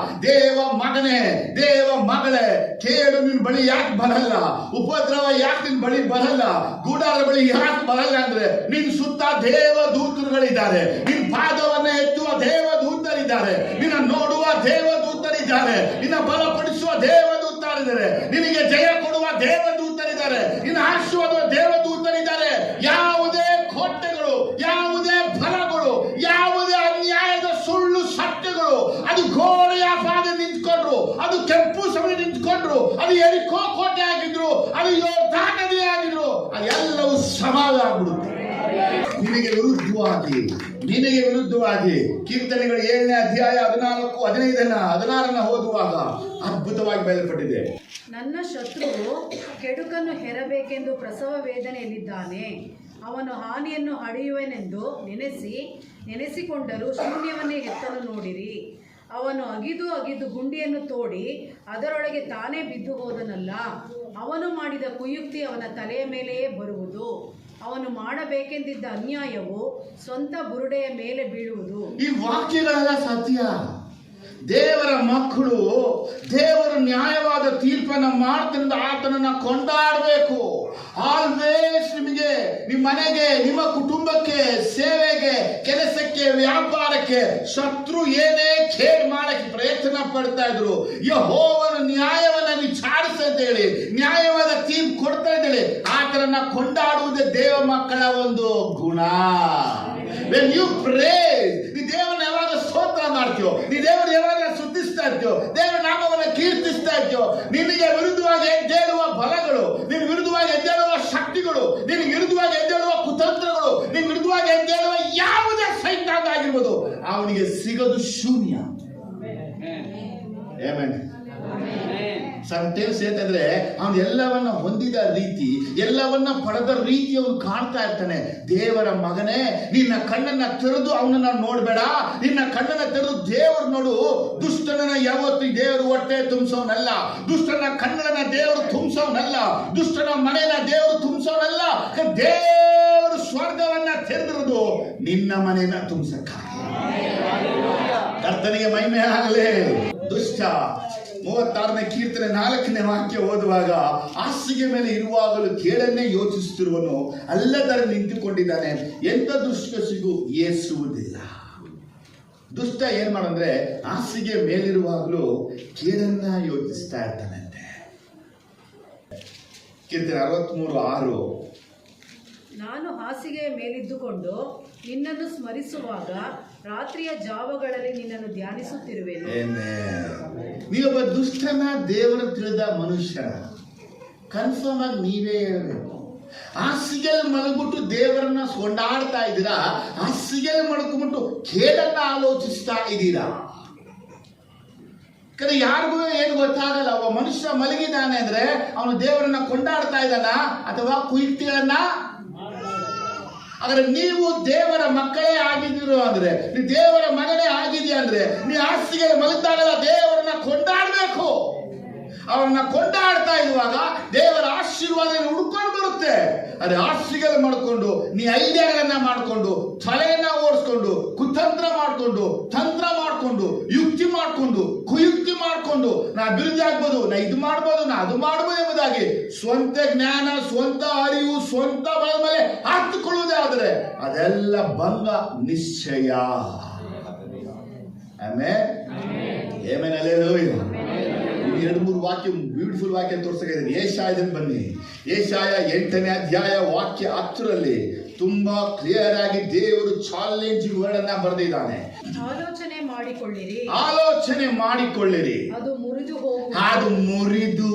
Speaker 1: ದೇವ ಮಗನೇ, ದೇವ ಮಗಳೇ, ಕೇಡು ನಿನ್ ಬಳಿ ಯಾಕೆ ಬರಲ್ಲ? ಉಪದ್ರವ ಯಾಕೆ ನಿನ್ ಬಳಿ ಬರಲ್ಲ? ಗೂಡಾರ ಬಳಿ ಯಾಕೆ ಬರಲ್ಲ ಅಂದ್ರೆ ನಿನ್ ಸುತ್ತ ದೇವದೂತರುಗಳಿದ್ದಾರೆ, ನಿನ್ ಪಾದವನ್ನ ಎತ್ತುವ ದೇವದೂತರಿದ್ದಾರೆ, ನಿನ್ನ ನೋಡುವ ದೇವದೂತರಿದ್ದಾರೆ, ನಿನ್ನ ಬಲಪಡಿಸುವ ದೇವದೂತರಿದ್ದಾರೆ, ನಿನಗೆ ಜಯ ಕೊಡುವ ದೇವದೂತರಿದ್ದಾರೆ, ನಿನ್ನ ಆಶೀರ್ವಾದ ದೇವದೂತರಿದ್ದಾರೆ. ಯಾವುದೇ ಕೋಟೆಗಳು, ಯಾವುದೇ ಫಲಗಳು, ಯಾವುದೇ ಅನ್ಯಾಯದ ಸುಳ್ಳು ಸತ್ಯಗಳು ಅದು ಗೋಡೆಯ ಪಾದ ನಿಂತ್ಕೊಂಡ್ರು, ಅದು ಕೆಂಪು ಸಮಯ ನಿಂತ್ಕೊಂಡ್ರು, ಅದು ಎರಿಕೋ ಕೋಟೆ ಆಗಿದ್ರು, ಅದು ಯೋರ್ದಾನ್ ನದಿ ಆಗಿದ್ರು, ಅದೆಲ್ಲವೂ ಸಮಾಧಾನ ಆಗ್ಬಿಡುತ್ತೆ. ನಿನಗೆ ವಿರುದ್ಧವಾಗಿ ಕೀರ್ತನೆಗಳು 7ನೇ ಅಧ್ಯಾಯ 14-15 ಓದುವಾಗ ಅದ್ಭುತವಾಗಿ ಬಯಲ್ಪಟ್ಟಿದೆ.
Speaker 2: ನನ್ನ ಶತ್ರುವು ಕೆಡುಕನ್ನು ಹೆರಬೇಕೆಂದು ಪ್ರಸವ ವೇದನೆಯಲ್ಲಿದ್ದಾನೆ. ಅವನು ಹಾನಿಯನ್ನು ಹಡೆಯುವನೆಂದು ನೆನೆಸಿಕೊಂಡರೂ ಶೂನ್ಯವನ್ನೇ ಎತ್ತಲು ನೋಡಿರಿ. ಅವನು ಅಗಿದು ಗುಂಡಿಯನ್ನು ತೋಡಿ ಅದರೊಳಗೆ ತಾನೇ ಬಿದ್ದು ಹೋದನಲ್ಲ. ಅವನು ಮಾಡಿದ ಕುಯುಕ್ತಿ ಅವನ ತಲೆಯ ಮೇಲೆಯೇ ಬರುವುದು. ಅವನು ಮಾಡಬೇಕೆಂದಿದ್ದ ಅನ್ಯಾಯವು ಸ್ವಂತ ಬುರುಡೆಯ ಮೇಲೆ ಬೀಳುವುದು.
Speaker 1: ಈ ವಾಕ್ಯಗಳೆಲ್ಲ ಸತ್ಯ. ದೇವರ ಮಕ್ಕಳು ದೇವರ ನ್ಯಾಯವಾದ ತೀರ್ಪನ್ನು ಮಾಡ್ತಿದ್ದ ಆತನನ್ನ ಕೊಂಡಾಡಬೇಕು. ಆಲ್ವೇಸ್ ನಿಮಗೆ, ನಿಮ್ಮ ಮನೆಗೆ, ನಿಮ್ಮ ಕುಟುಂಬಕ್ಕೆ, ಸೇವೆಗೆ, ಕೆಲಸಕ್ಕೆ, ವ್ಯಾಪಾರಕ್ಕೆ ಶತ್ರು ಏನೇ ಕೇಡ್ ಮಾಡಕ್ಕೆ ಪ್ರಯತ್ನ ಪಡ್ತಾ ಇದ್ರು, ಯೆಹೋವನ ನ್ಯಾಯವನ್ನ ವಿಚಾರಿಸಂತೇಳಿ ನ್ಯಾಯವಾದ ತೀರ್ಪು ಕೊಡ್ತಾ ಇದ್ದೇಳಿ ಆತನನ್ನ ಕೊಂಡಾಡುವುದೇ ದೇವ ಮಕ್ಕಳ ಒಂದು ಗುಣ. When you praise, ನೀ ದೇವರನ್ನ ಯಾವಾಗ ಸ್ತೋತ್ರ ಮಾಡ್ತೀಯೋ, ನೀ ದೇವರ ಯಾವಾಗ ಸ್ತುತಿಸ್ತಾ ಇರ್ತೀಯೋ, ದೇವರ ನಾಮವನ್ನ ಕೀರ್ತಿಸ್ತಾ ಇರ್ತೀಯೋ, ನಿನಗೆ ವಿರುದ್ಧವಾಗಿ ಎದ್ದೇಳುವ ಬಲಗಳು, ನಿನ್ನ ವಿರುದ್ಧವಾಗಿ ಎದ್ದೇಳುವ ಶಕ್ತಿಗಳು, ನಿನಗೆ ವಿರುದ್ಧವಾಗಿ ಎದ್ದೇಳುವ ಕುತಂತ್ರಗಳು, ನಿನ್ನ ವಿರುದ್ಧವಾಗಿ ಎದ್ದೇಳುವ ಯಾವುದೇ ಸೈತಾನ ಆಗಿರ್ಬೋದು ಅವನಿಗೆ ಸಿಗೋದು ಶೂನ್ಯ. ಆಮೆನ್. ಸಮ್ಟೈಮ್ಸ್ ಏನಂದ್ರೆ ಅವನು ಎಲ್ಲವನ್ನ ಹೊಂದಿದ ರೀತಿ, ಎಲ್ಲವನ್ನ ಪಡೆದ ರೀತಿ ಅವನು ಕಾಣ್ತಾ ಇರ್ತಾನೆ. ದೇವರ ಮಗನೇ, ನಿನ್ನ ಕಣ್ಣನ್ನ ತೆರೆದು ಅವನನ್ನ ನೋಡ್ಬೇಡ, ನಿನ್ನ ಕಣ್ಣನ್ನ ತೆರೆದು ದೇವರು ನೋಡು. ದುಷ್ಟನನ್ನ ಯಾವತ್ತು ದೇವರು ಹೊಟ್ಟೆ ತುಂಬಿಸೋನಲ್ಲ, ದುಷ್ಟನ ಕಣ್ಣನ್ನ ದೇವರು ತುಂಬಿಸೋನಲ್ಲ, ದುಷ್ಟನ ಮನೆಯನ್ನ ದೇವರು ತುಂಬಿಸೋನಲ್ಲ. ದೇವರು ಸ್ವರ್ಗವನ್ನ ತೆರೆದಿರೋದು ನಿನ್ನ ಮನೆಯನ್ನ ತುಂಬಿಸಕ್ಕಾಗಿ. ಕರ್ತನಿಗೆ ಮಹಿಮೆ ಆಗಲೇ. ದುಷ್ಟ 36ನೇ ಕೀರ್ತನೆ 4ನೇ ವಾಕ್ಯ ಓದುವಾಗ, ಹಾಸಿಗೆ ಮೇಲೆ ಇರುವಾಗಲೂ ಕೇಳನ್ನೇ ಯೋಚಿಸುತ್ತಿರುವನು ಅಲ್ಲದರ ನಿಂತುಕೊಂಡಿದ್ದಾನೆ, ಎಂತ ದುಷ್ಟಸಿಗೂ ಏಸುವುದಿಲ್ಲ. ದುಷ್ಟ ಏನ್ ಮಾಡಂದ್ರೆ ಹಾಸಿಗೆ ಮೇಲಿರುವಾಗಲೂ ಕೇಳನ್ನ ಯೋಚಿಸ್ತಾ ಇರ್ತಾನಂತೆ. ಕೀರ್ತನೆ 63:6,
Speaker 2: ನಾನು ಹಾಸಿಗೆಯ ಮೇಲಿದ್ದುಕೊಂಡು ನಿನ್ನನ್ನು ಸ್ಮರಿಸುವಾಗ ರಾತ್ರಿಯ ಜಾವಗಳಲ್ಲಿ ನಿನ್ನನ್ನು ಧ್ಯಾನಿಸುತ್ತಿರುವೆನು.
Speaker 1: ನೀವೊಬ್ಬ ದುಷ್ಟನ ದೇವರ ತಿಳಿದ ಮನುಷ್ಯನ ಕನ್ಫರ್ಮ್ ಆಗಿ ನೀವೇ ಹೇಳ್ಬೇಕು. ಹಾಸಿಗೆಯಲ್ಲಿ ಮಲಗ್ಬಿಟ್ಟು ದೇವರನ್ನ ಕೊಂಡಾಡ್ತಾ ಇದ್ದೀರಾ, ಹಾಸಿಗೆಯಲ್ಲಿ ಮಲ್ಕೊಂಡ್ಬಿಟ್ಟು ಕೇಳನ್ನ ಆಲೋಚಿಸ್ತಾ ಇದ್ದೀರಾ? ಯಾಕಂದ್ರೆ ಯಾರಿಗೂ ಏನು ಗೊತ್ತಾಗಲ್ಲ. ಒಬ್ಬ ಮನುಷ್ಯ ಮಲಗಿದ್ದಾನೆ ಅಂದ್ರೆ ಅವನು ದೇವರನ್ನ ಕೊಂಡಾಡ್ತಾ ಇದ್ದಾನ ಅಥವಾ ಕುಯುಕ್ತಿಗಳನ್ನ. ಆದರೆ ನೀವು ದೇವರ ಮಕ್ಕಳೇ ಆಗಿದ್ದೀರೋ ಅಂದ್ರೆ, ನೀವು ದೇವರ ಮಗನೇ ಆಗಿದೆಯಾ ಅಂದ್ರೆ, ನೀವು ಹಾಸಿಗೆ ಮಲಗಿದಾಗಲ್ಲ ದೇವರನ್ನ ಕೊಂಡಾಡ್ಬೇಕು. ಅವರನ್ನ ಕೊಂಡಾಡ್ತಾ ಇರುವಾಗ ದೇವರ ಆಶೀರ್ವಾದ ಹುಡ್ಕೊಂಡು ಬರುತ್ತೆ. ಅದೇ ಹಾಸಿಗೆ ಮಾಡ್ಕೊಂಡು ನೀ ಐಡಿಯಾಗಳನ್ನ ಮಾಡ್ಕೊಂಡು ತಲೆಯನ್ನ ಓಡಿಸ್ಕೊಂಡು ಕುತಂತ್ರ ಮಾಡ್ಕೊಂಡು ತಂತ್ರ ಮಾಡ್ಕೊಂಡು ಯುಕ್ತಿ ಮಾಡ್ಕೊಂಡು ಕುಯುಕ್ತಿ ಮಾಡ್ಕೊಂಡು ನಾ ಅಭಿವೃದ್ಧಿ ಆಗ್ಬೋದು, ನಾ ಇದು ಮಾಡ್ಬೋದು, ನಾ ಅದು ಮಾಡ್ಬೋದು ಎಂಬುದಾಗಿ ಸ್ವಂತ ಜ್ಞಾನ, ಸ್ವಂತ ಅರಿವು, ಸ್ವಂತ ಬಲ ಮೇಲೆ ಹಾಕಿಕೊಳ್ಳುವುದೇ ಆದರೆ ಅದೆಲ್ಲ ಭಂಗ ನಿಶ್ಚಯ. ಆಮೇಲೆ ಹಲ್ಲೆಲೂಯಾ. 2-3 ವಾಕ್ಯ, ಬ್ಯೂಟಿಫುಲ್ ವಾಕ್ಯ ತೋರ್ಸಕ್ಕಿದ್ದೀನಿ. ಏಷಾಯದಲ್ಲಿ ಬನ್ನಿ. ಏಷಾಯ 8ನೇ ಅಧ್ಯಾಯ ವಾಕ್ಯ 10ರಲ್ಲಿ ತುಂಬಾ ಕ್ಲಿಯರ್ ಆಗಿ ದೇವರು ಚಾಲೆಂಜಿಂಗ್ ವರ್ಡ್ ಅನ್ನ ಬರೆದಿದ್ದಾನೆ. ಆಲೋಚನೆ ಮಾಡಿಕೊಳ್ಳಿರಿ, ಅದು ಮುರಿದು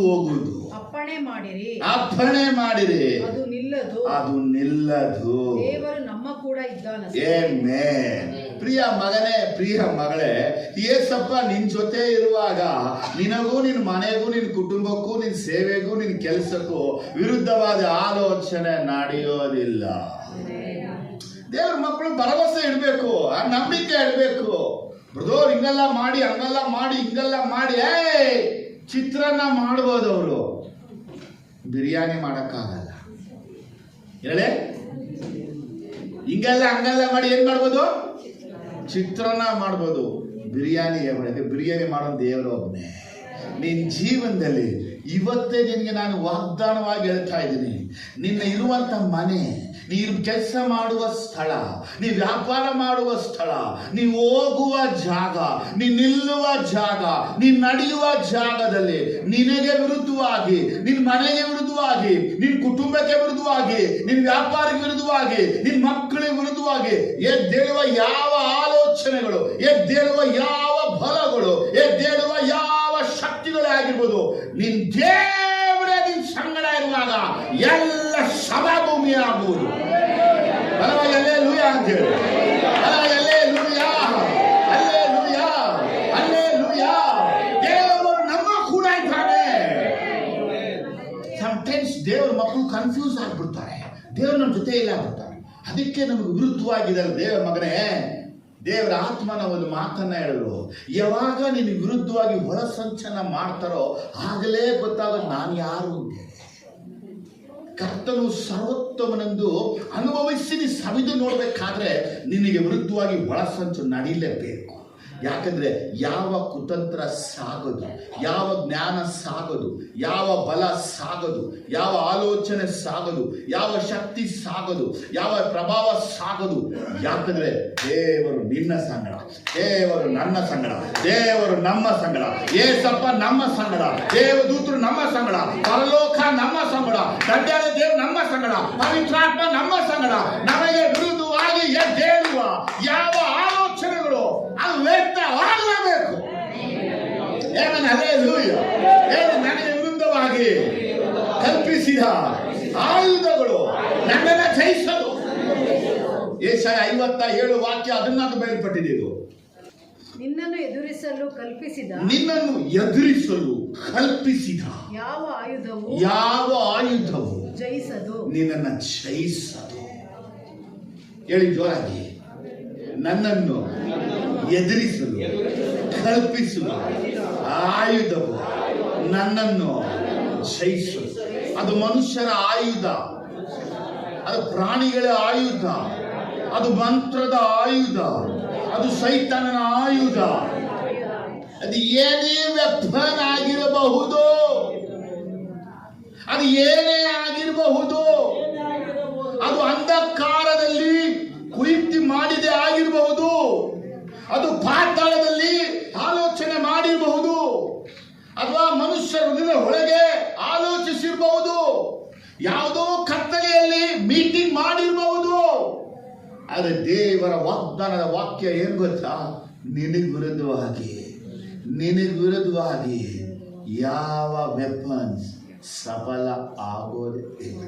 Speaker 1: ಹೋಗುವುದು. ಅಪ್ಪಣೆ ಮಾಡಿರಿ, ಅದು ನಿಲ್ಲದು.
Speaker 2: ದೇವರು ನಮ್ಮ ಕೂಡ ಇದ್ದಾನೆ.
Speaker 1: ಆಮೆನ್. ಪ್ರಿಯ ಮಗನೇ, ಪ್ರಿಯ ಮಗಳೇ, ಯೇಸಪ್ಪ ನಿನ್ ಜೊತೆ ಇರುವಾಗ ನಿನಗೂ, ನಿನ್ ಮನೆಗೂ, ನಿನ್ ಕುಟುಂಬಕ್ಕೂ, ನಿನ್ ಸೇವೆಗೂ, ನಿನ್ ಕೆಲಸಕ್ಕೂ ವಿರುದ್ಧವಾದ ಆಲೋಚನೆ ನಡೆಯೋದಿಲ್ಲ. ದೇವ್ರ ಮಕ್ಕಳು ಭರವಸೆ ಇಡಬೇಕು, ನಂಬಿಕೆ ಇಡಬೇಕು. ಬ್ರದರ್ ಹಿಂಗೆಲ್ಲ ಮಾಡಿ, ಹಂಗೆಲ್ಲ ಮಾಡಿ, ಹಿಂಗೆಲ್ಲ ಮಾಡಿ ಚಿತ್ರಾನ್ನ ಮಾಡ್ಬೋದು, ಅವರು ಬಿರಿಯಾನಿ ಮಾಡಕ್ಕಾಗಲ್ಲ. ಹೇಳಿ, ಹಿಂಗೆಲ್ಲ ಹಂಗೆಲ್ಲ ಮಾಡಿ ಏನ್ ಮಾಡ್ಬೋದು? ಚಿತ್ರಾನ್ನ ಮಾಡ್ಬೋದು, ಬಿರಿಯಾನಿ ಮಾಡೋದು ದೇವರು ಒಬ್ಬನೇ. ನಿನ್ನ ಜೀವನದಲ್ಲಿ ಇವತ್ತೇ ನಿನಗೆ ನಾನು ವಾಗ್ದಾನವಾಗಿ ಹೇಳ್ತಾ ಇದ್ದೀನಿ, ನಿನ್ನ ಇರುವಂತ ಮನೆ, ನೀನು ಕೆಲಸ ಮಾಡುವ ಸ್ಥಳ, ನೀ ವ್ಯಾಪಾರ ಮಾಡುವ ಸ್ಥಳ, ನೀ ಹೋಗುವ ಜಾಗ, ನೀ ನಿಲ್ಲುವ ಜಾಗ, ನೀ ನಡೆಯುವ ಜಾಗದಲ್ಲಿ ನಿನಗೆ ವಿರುದ್ಧವಾಗಿ, ನಿನ್ನ ಮನೆಗೆ ವಿರುದ್ಧವಾಗಿ, ನಿನ್ನ ಕುಟುಂಬಕ್ಕೆ ವಿರುದ್ಧವಾಗಿ, ನಿನ್ನ ವ್ಯಾಪಾರಕ್ಕೆ ವಿರುದ್ಧವಾಗಿ, ನಿನ್ನ ಮಕ್ಕಳಿಗೆ ವಿರುದ್ಧವಾಗಿ ಎದ್ದೇಳುವ ಯಾವ ಆಲೋಚನೆಗಳು, ಎದ್ದೇಳುವ ಯಾವ ಬಲಗಳು, ಎದ್ದೇಳುವ ಯಾವ ಶಕ್ತಿಗಳೇ ಆಗಿರ್ಬೋದು, ನಿನ್ ದೇವರೇ ನಿನ್ ಸಂಗಡ ಇರುವಾಗ ಎಲ್ಲ ಸಭಾಭೂಮಿ ಆಗುವುದು. ದೇವರು ನಮ್ಮ ಕೂಡ ಇದ್ದಾನೆ. ಸಮ್ಟೈಮ್ಸ್ ದೇವರ ಮಕ್ಕಳು ಕನ್ಫ್ಯೂಸ್ ಆಗ್ಬಿಡ್ತಾರೆ, ದೇವರು ನಮ್ಮ ಜೊತೆ ಇಲ್ಲ ಆಗ್ಬಿಡ್ತಾರೆ. ಅದಕ್ಕೆ ನಮಗೆ ವಿರುದ್ಧವಾಗಿದ್ದಾರೆ. ದೇವರ ಮಗನೇ, ದೇವರ ಆತ್ಮನ ಒಂದು ಮಾತನ್ನ ಹೇಳಿದ್ರು, ಯಾವಾಗ ನಿನ್ನ ವಿರುದ್ಧವಾಗಿ ಹೊರಸಂಚನ ಮಾಡ್ತಾರೋ ಆಗಲೇ ಗೊತ್ತಾಗೋದು ನಾನು ಯಾರು ಅಂತೇಳಿ. ಕರ್ತನು ಸರ್ವೋತ್ತಮನೆಂದು ಅನುಭವಿಸಿ ನೀ ಸವಿದು ನೋಡ್ಬೇಕಾದ್ರೆ ನಿನಗೆ ವಿರುದ್ಧವಾಗಿ ಒಳಸಂಚು ನಡೀಲೇಬೇಕು. ಯಾಕಂದ್ರೆ ಯಾವ ಕುತಂತ್ರ ಸಾಗದು, ಯಾವ ಜ್ಞಾನ ಸಾಗದು, ಯಾವ ಬಲ ಸಾಗದು, ಯಾವ ಆಲೋಚನೆ ಸಾಗದು, ಯಾವ ಶಕ್ತಿ ಸಾಗದು, ಯಾವ ಪ್ರಭಾವ ಸಾಗದು. ಯಾಕಂದ್ರೆ ದೇವರು ನಿನ್ನ ಸಂಗಡ, ದೇವರು ನನ್ನ ಸಂಗಡ, ದೇವರು ನಮ್ಮ ಸಂಗಡ, ಏಸಪ್ಪ ನಮ್ಮ ಸಂಗಡ, ದೇವದೂತರು ನಮ್ಮ ಸಂಗಡ, ಪರಲೋಕ ನಮ್ಮ ಸಂಗಡ, ತಂದೆಯಾದ ದೇವರು ನಮ್ಮ ಸಂಗಡ, ಪವಿತ್ರಾತ್ಮ ನಮ್ಮ ಸಂಗಡ. ನಮಗೆ ವಿರುದ್ಧವಾಗಿ ಎದ್ದೇಳುವ ಯಾವ ಆಲೋಚನೆಗಳು ಅದು ವ್ಯಕ್ತವಾಗಲೇಬೇಕು. ನನಗೆ ವಿರುದ್ಧವಾಗಿ ಕಲ್ಪಿಸಿದ ಆಯುಧಗಳು ನನ್ನನ್ನು ಜಯಿಸಲು. ಏಷಾಯ 57 ವಾಕ್ಯ 14 ಬಯಲ್ಪಟ್ಟಿದೆ. ಇದು
Speaker 2: ನಿನ್ನನ್ನು ಎದುರಿಸಲು
Speaker 1: ಕಲ್ಪಿಸಿದ
Speaker 2: ಯಾವ ಆಯುಧವು ಜಯಿಸದು,
Speaker 1: ನಿನ್ನನ್ನು ಜಯಿಸದು. ಹೇಳಿ ಜೋರಾಗಿ, ನನ್ನನ್ನು ಎದುರಿಸಲು ಕಲ್ಪಿಸುವ ಆಯುಧವು ನನ್ನನ್ನು ಜಯಿಸಲು. ಅದು ಮನುಷ್ಯರ ಆಯುಧ, ಅದು ಪ್ರಾಣಿಗಳ ಆಯುಧ, ಅದು ಮಂತ್ರದ ಆಯುಧ, ಅದು ಸೈತಾನನ ಆಯುಧ. ಅದು ಏನೇ ವೆಪನ್ ಆಗಿರಬಹುದು, ಅದು ಏನೇ ಆಗಿರಬಹುದು, ಅದು ಅಂಧಕಾರದಲ್ಲಿ ಕುಯುಕ್ತಿ ಮಾಡಿದೆ ಆಗಿರಬಹುದು, ಅದು ಪಾತಾಳದಲ್ಲಿ ಆಲೋಚನೆ ಮಾಡಿರಬಹುದು, ಅಥವಾ ಮನುಷ್ಯ ಹೃದಯದ ಒಳಗೆ ಆಲೋಚಿಸಿರಬಹುದು, ಯಾವುದೋ ಕತ್ತಲೆಯಲ್ಲಿ ಮೀಟಿಂಗ್ ಮಾಡಿರಬಹುದು. ಆದರೆ ದೇವರ ವಾಗ್ದಾನದ ವಾಕ್ಯ ಏನು ಗೊತ್ತಾ? ನಿನಗೆ ವಿರುದ್ಧವಾಗಿ ಯಾವ ವೆಪನ್ಸ್ ಸಫಲ ಆಗೋದೇ ಇಲ್ಲ.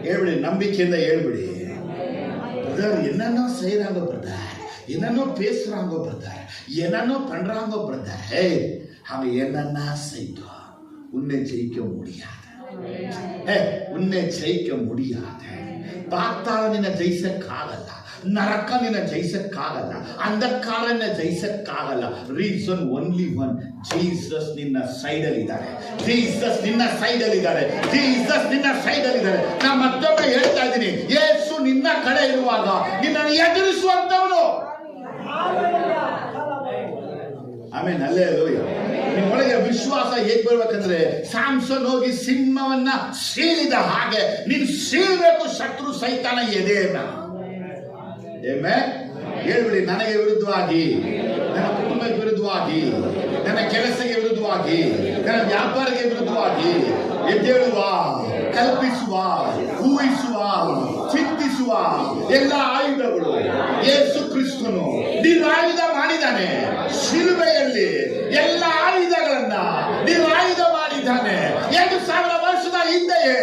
Speaker 1: ಹೇಳ್ಬಿಡಿ, ನಂಬಿಕೆಯಿಂದ ಹೇಳ್ಬಿಡಿ, ಬ್ರದರ್ என்னன்னோ செய்யறாங்க பிரதர், என்னன்னோ பேசுறாங்க பிரதர், என்னன்னோ பண்றாங்க பிரதர். அவன் என்னன்னா செய்தோம், உன்னை ஜெயிக்க முடியாது. ಪಾತಾಳ ನಿನ್ನ ಜಯಿಸಕ್ಕಾಗಲ್ಲ, ನರಕ ನಿನ್ನ ಜಯಿಸಕ್ಕಾಗಲ್ಲ, ಅಂಧಕಾರನ ಜಯಿಸಕ್ಕಾಗಲ್ಲ. ರೀಸನ್ ಓನ್ಲಿ ಒನ್, ಜೀಸಸ್ ನಿನ್ನ ಸೈಡಲ್ಲಿ ಇದ್ದಾರೆ. ನಾ ಮತ್ತೊಮ್ಮೆ ಹೇಳ್ತಾ ಇದ್ದೀನಿ, ಯೇಸು ನಿನ್ನ ಕಡೆ ಇರುವಾಗ ನಿನ್ನನ್ನು ಎದುರಿಸುವಂತವನು. ಆಮೇಲೆ ಹಲ್ಲೆಲೂಯಾ. ನಿಮ್ಮೊಳಗೆ ವಿಶ್ವಾಸ ಹೇಗೆ ಬರ್ಬೇಕಂದ್ರೆ, ಸಾಮ್ಸನ್ ಹೋಗಿ ಸಿಂಹವನ್ನ ಸೀಳಿದ ಹಾಗೆ ನೀನು ಸೀಳಬೇಕು ಶತ್ರು ಸೈತಾನ ಎದೆಯನ್ನ. ಹೇಳ್ಬಿಡಿ, ನನಗೆ ವಿರುದ್ಧವಾಗಿ, ನನ್ನ ಕುಟುಂಬಕ್ಕೆ ವಿರುದ್ಧವಾಗಿ, ನನ್ನ ಕೆಲಸಕ್ಕೆ ವಿರುದ್ಧವಾಗಿ, ನನ್ನ ವ್ಯಾಪಾರಕ್ಕೆ ವಿರುದ್ಧವಾಗಿ ಎದ್ದೇಳುವ, ಕಲ್ಪಿಸುವ, ಊಹಿಸುವ, ಚಿಂತಿಸುವ ಎಲ್ಲ ಆಯುಧಗಳು ಯೇಸು ಕ್ರಿಸ್ತನು ನಿರ್ವಾಯುಧ ಮಾಡಿದ್ದಾನೆ. ಶಿಲುಬೆಯಲ್ಲಿ ಎಲ್ಲ ಆಯುಧಗಳನ್ನ ನಿರ್ವಾಯುಧ ಮಾಡಿದ್ದಾನೆ. 2000 ವರ್ಷದ ಹಿಂದೆಯೇ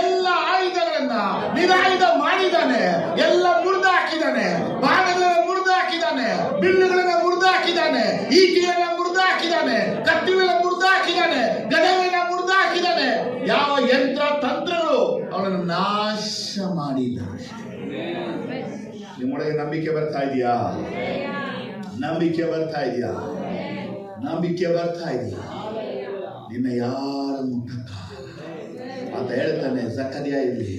Speaker 1: ಎಲ್ಲ ಆಯುಧಗಳನ್ನ ನಿರಾಯುಧ ಮಾಡಿದ್ದಾನೆ. ಎಲ್ಲ ಮುರಿದು ಹಾಕಿದ್ದಾನೆ, ಬಾಣಗಳನ್ನು ಮುರಿದು ಹಾಕಿದ್ದಾನೆ, ಬಿಲ್ಲುಗಳನ್ನ ಮುರಿದು ಹಾಕಿದ್ದಾನೆ, ಈಟಿಗಳನ್ನ ಮುರಿದು ಹಾಕಿದ್ದಾನೆ, ಕತ್ತಿಗಳನ್ನ ಮುರಿದು ಹಾಕಿದ್ದಾನೆ, ಗದೆಗಳನ್ನ ಮುರಿದು ಹಾಕಿದ್ದಾನೆ. ಯಾವ ಯಂತ್ರ ತಂತ್ರಗಳು ಅವನನ್ನು ನಾಶ ಮಾಡಿದ್ದಾನೆ. ನಿಮ್ಮೊಳಗೆ ನಂಬಿಕೆ ಬರ್ತಾ ಇದೆಯಾ? ನಂಬಿಕೆ ಬರ್ತಾ ಇದೆಯಾ? ನಿನ್ನ ಯಾರು ಮುಟ್ಟಕ್ಕಾಗಲ್ಲ ಅಂತ ಹೇಳ್ತಾನೆ ಜಕರ್ಯ. ಇಲ್ಲಿ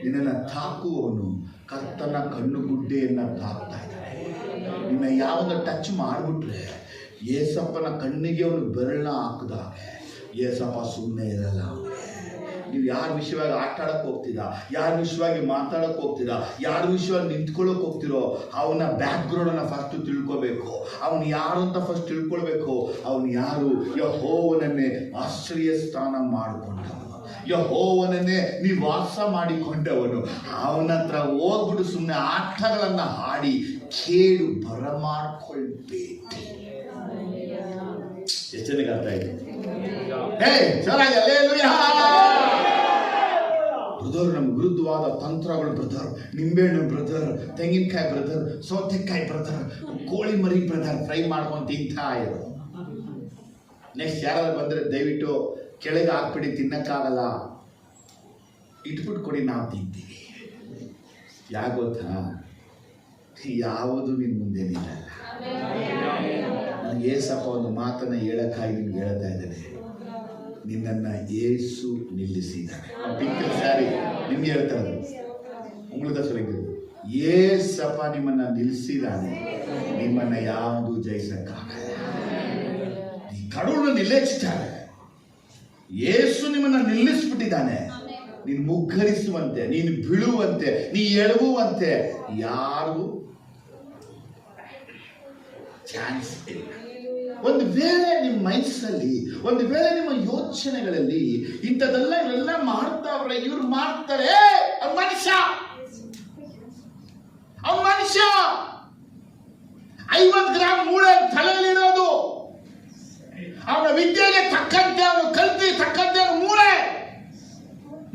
Speaker 1: ನಿನ್ನನ್ನು ತಾಕುವವನು ಕರ್ತನ ಕಣ್ಣುಗುಡ್ಡೆಯನ್ನ ತಾಕ್ತಾ ಇದ್ದಾನೆ. ನಿನ್ನ ಯಾವನ್ನ ಟಚ್ ಮಾಡಿಬಿಟ್ರೆ ಏಸಪ್ಪನ ಕಣ್ಣಿಗೆ ಅವನು ಬೆರಳನ್ನ ಹಾಕಿದಾಗೆ ಏಸಪ್ಪ ಸುಮ್ಮನೆ ಇರಲ್ಲ. ನೀವು ಯಾರ ವಿಷಯವಾಗಿ ಆಟ ಆಡಕ್ಕೆ ಹೋಗ್ತೀರಾ, ಯಾರ ವಿಷಯವಾಗಿ ಮಾತಾಡಕ್ಕೆ ಹೋಗ್ತೀರಾ, ಯಾರ ವಿಷಯವಾಗಿ ನಿಂತ್ಕೊಳ್ಳೋಕೆ ಹೋಗ್ತಿರೋ, ಅವನ ಬ್ಯಾಕ್ಗ್ರೌಂಡನ್ನು ಫಸ್ಟ್ ತಿಳ್ಕೋಬೇಕು. ಅವನು ಯಾರು ಅಂತ ಫಸ್ಟ್ ತಿಳ್ಕೊಳ್ಬೇಕು. ಅವನು ಯಾರು? ಯೆಹೋವನನ್ನೇ ಆಶ್ರಯ ಸ್ಥಾನ ಮಾಡಿಕೊಂಡವನು, ಯೆಹೋವನನ್ನೇ ನಿವಾಸ ಮಾಡಿಕೊಂಡವನು. ಅವನ ಹತ್ರ ಹೋಗ್ಬಿಟ್ಟು ಸುಮ್ಮನೆ ಆಟಗಳನ್ನು ಆಡಿ ಕೇಡು ಬರಮಾಡ್ಕೊಳ್ಬೇಕು. ಎಷ್ಟು ಜನಕ್ಕೆ ಅರ್ಥ ಇದೆ? ಚೆನ್ನಾಗಿ ಹಲ್ಲೆಲೂಯಾ. ಬ್ರದರ್, ನಮ್ಗೆ ವಿರುದ್ಧವಾದ ತಂತ್ರಗಳು ಬ್ರದರ್, ನಿಂಬೆಹಣ್ಣು ಬ್ರದರ್, ತೆಂಗಿನಕಾಯಿ ಬ್ರದರ್, ಸೌತೆಕಾಯಿ ಬ್ರದರ್, ಕೋಳಿ ಮರಿ ಬ್ರದರ್, ಫ್ರೈ ಮಾಡ್ಕೊಂಡು ತಿಂತಾ ಇರು. ನೆಕ್ಸ್ಟ್ ಯಾರಾದ್ರೂ ಬಂದರೆ ದಯವಿಟ್ಟು ಕೆಳಗೆ ಹಾಕ್ಬಿಡಿ, ತಿನ್ನಕ್ಕಾಗಲ್ಲ, ಇಟ್ಬಿಟ್ಟು ಕೊಡಿ, ನಾವು ತಿಂತೀವಿ. ಯಾಕೆ ಗೊತ್ತಾ? ಯಾವುದು ನಿನ್ನ ಮುಂದೆ ನಿಲ್ಲಲ್ಲ. ನನಗೆ ಏಸಪ್ಪ ಒಂದು ಮಾತನ್ನು ಹೇಳಕ್ಕಾಗಿ ನಿಮ್ಗೆ ಹೇಳ್ತಾ ಇದ್ದೇನೆ. ನಿನ್ನನ್ನು ಏಸು ನಿಲ್ಲಿಸಿದ್ದಾನೆ. ಪಿಂಕ್ ಸ್ಯಾರಿ ನಿಮ್ಗೆ ಹೇಳ್ತಾರೆ, ಉಂಗ್ಳದ ಸೊಲಗಿ ಏಸಪ್ಪ ನಿಮ್ಮನ್ನ ನಿಲ್ಲಿಸಿದ್ದಾನೆ. ನಿಮ್ಮನ್ನ ಯಾವುದು ಜಯಿಸಕ್ಕಾಗಲ್ಲ. ಈ ಕಡೂಳನ್ನು ನಿಲ್ಲಿಸ್ತಾರೆ. ಏಸು ನಿಮ್ಮನ್ನ ನಿಲ್ಲಿಸ್ಬಿಟ್ಟಿದ್ದಾನೆ. ನೀನು ಮುಗ್ಗರಿಸುವಂತೆ, ನೀನು ಬೀಳುವಂತೆ, ನೀ ಎಳುವಂತೆ ಯಾರಿಗೂ ಚಾನ್ಸ್ ಇಲ್ಲ. ಒಂದು ವೇಳೆ ನಿಮ್ಮ ಮೈಂಡ್ಸಲ್ಲಿ, ಒಂದು ವೇಳೆ ನಿಮ್ಮ ಯೋಚನೆಗಳಲ್ಲಿ ಇಂಥದ್ದೆಲ್ಲ ಇವರೆಲ್ಲ ಮಾಡ್ತಾವ್ರೆ, ಇವ್ರು ಮಾಡ್ತಾರೆ, ಅವ್ನ ಮನುಷ್ಯ 50 ಗ್ರಾಮ್ ಮೂಳೆ ತಲೆಯಲ್ಲಿರೋದು, ಅವನ ವಿದ್ಯೆಗೆ ತಕ್ಕಂತೆ, ಅವನು ಕಲ್ತಿ ತಕ್ಕಂತೆ ಅವನ ಮೂಳೆ.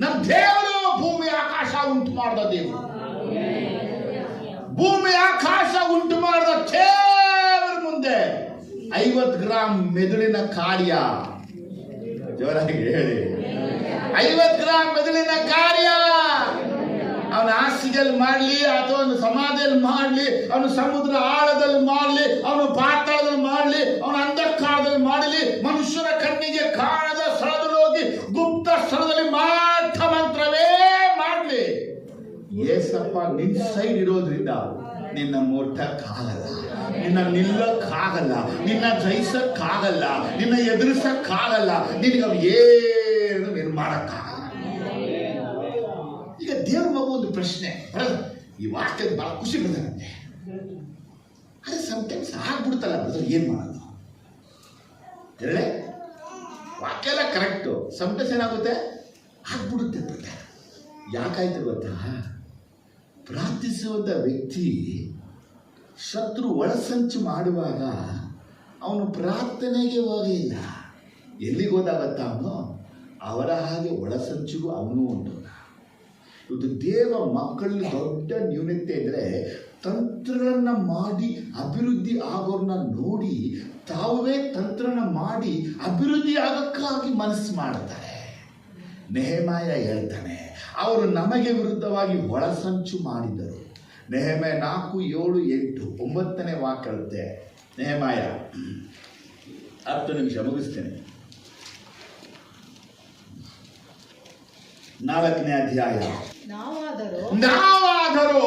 Speaker 1: ನಮ್ಮ ದೇವರು ಭೂಮಿ ಆಕಾಶ ಉಂಟು ಮಾಡಿದ ದೇವರು, ಭೂಮಿ ಆಕಾಶ ಉಂಟು ಮಾಡಿದ 50 ಗ್ರಾಂ ಮೆದುಳಿನ ಕಾರ್ಯ. ಜೋರಾಗಿ ಹೇಳಿ, 50 ಗ್ರಾಂ ಮೆದುಳಿನ ಕಾರ್ಯ. ಅವನ ಹಾಸಿಗೆಯಲ್ಲಿ ಮಾಡಲಿ ಅಥವಾ ಒಂದು ಸಮಾಧಿಯಲ್ಲಿ ಮಾಡಲಿ, ಅವನು ಸಮುದ್ರ ಆಳದಲ್ಲಿ ಮಾಡಲಿ, ಅವನು ಪಾತಾಳದಲ್ಲಿ ಮಾಡಲಿ, ಅವನ ಅಂಧಕಾರದಲ್ಲಿ ಮಾಡಲಿ, ಮನುಷ್ಯರ ಕಣ್ಣಿಗೆ ಕಾಣದ ಸ್ಥಳದಲ್ಲಿ ಹೋಗಿ ಗುಪ್ತ ಸ್ಥಳದಲ್ಲಿ ಮಾತ್ರ ಮಂತ್ರವೇ ಮಾಡಲಿ, ಏಸಪ್ಪ ನಿನ್ ಸೈಡ್ ಇರೋದ್ರಿಂದ ನಿನ್ನ ಮುಟ್ಟಕ್ಕಾಗಲ್ಲ, ನಿನ್ನ ನಿಲ್ಲಕ್ಕಾಗಲ್ಲ, ನಿನ್ನ ಜಯಿಸಕ್ಕಾಗಲ್ಲ, ನಿನ್ನ ಎದುರಿಸಕ್ಕಾಗಲ್ಲ, ನಿನಗೆ ಅವು ಏನು ಮಾಡಕ್ಕಾಗಲ್ಲ. ಈಗ ದೇವ್ರ ಮಗು ಒಂದು ಪ್ರಶ್ನೆ, ಈ ವಾಕ್ಯದ ಬಹಳ ಖುಷಿ ಬರ್ತದೆ. ಅದೇ ಸಮ್ಟೈಮ್ಸ್ ಆಗ್ಬಿಡ್ತಲ್ಲ ಬ್ರದರ್, ಏನ್ ಮಾಡೋದು ಹೇಳೆ? ವಾಕ್ಯ ಎಲ್ಲ ಕರೆಕ್ಟು, ಸಮ್ಟೈಮ್ಸ್ ಏನಾಗುತ್ತೆ ಆಗ್ಬಿಡುತ್ತೆ ಬ್ರದರ್. ಯಾಕಾಯ್ತು ಗೊತ್ತಾ? ಪ್ರಾರ್ಥಿಸುವಂಥ ವ್ಯಕ್ತಿ ಶತ್ರು ಒಳಸಂಚು ಮಾಡುವಾಗ ಅವನು ಪ್ರಾರ್ಥನೆಗೆ ಹೋಗಿಲ್ಲ. ಎಲ್ಲಿಗೆ ಹೋದ ಗೊತ್ತಾ? ಅವನು ಅವರ ಹಾಗೆ ಒಳಸಂಚಿಗೂ ಅವನು ಉಂಟು. ಇವತ್ತು ದೇವ ಮಕ್ಕಳಲ್ಲಿ ದೊಡ್ಡ ನ್ಯೂನತೆ ಅಂದರೆ ತಂತ್ರಗಳನ್ನ ಮಾಡಿ ಅಭಿವೃದ್ಧಿ ಆಗೋರನ್ನ ನೋಡಿ ತಾವೇ ತಂತ್ರನ ಮಾಡಿ ಅಭಿವೃದ್ಧಿ ಆಗೋಕ್ಕಾಗಿ ಮನಸ್ಸು ಮಾಡ್ತಾರೆ. ನೆಹೆಮಾಯ ಹೇಳ್ತಾನೆ, ಅವರು ನಮಗೆ ವಿರುದ್ಧವಾಗಿ ಒಳಸಂಚು ಮಾಡಿದರು. ನೆಹೆಮಾಯ 4, 7, 8, 9ನೇ ವಾಕ್ಯ ಹೇಳುತ್ತೆ. ನೆಹೆಮಾಯ 10 ನಿಮಿಷ ಮುಗಿಸ್ತೇನೆ. 4ನೇ ಅಧ್ಯಾಯ. ನಾವಾದರೂ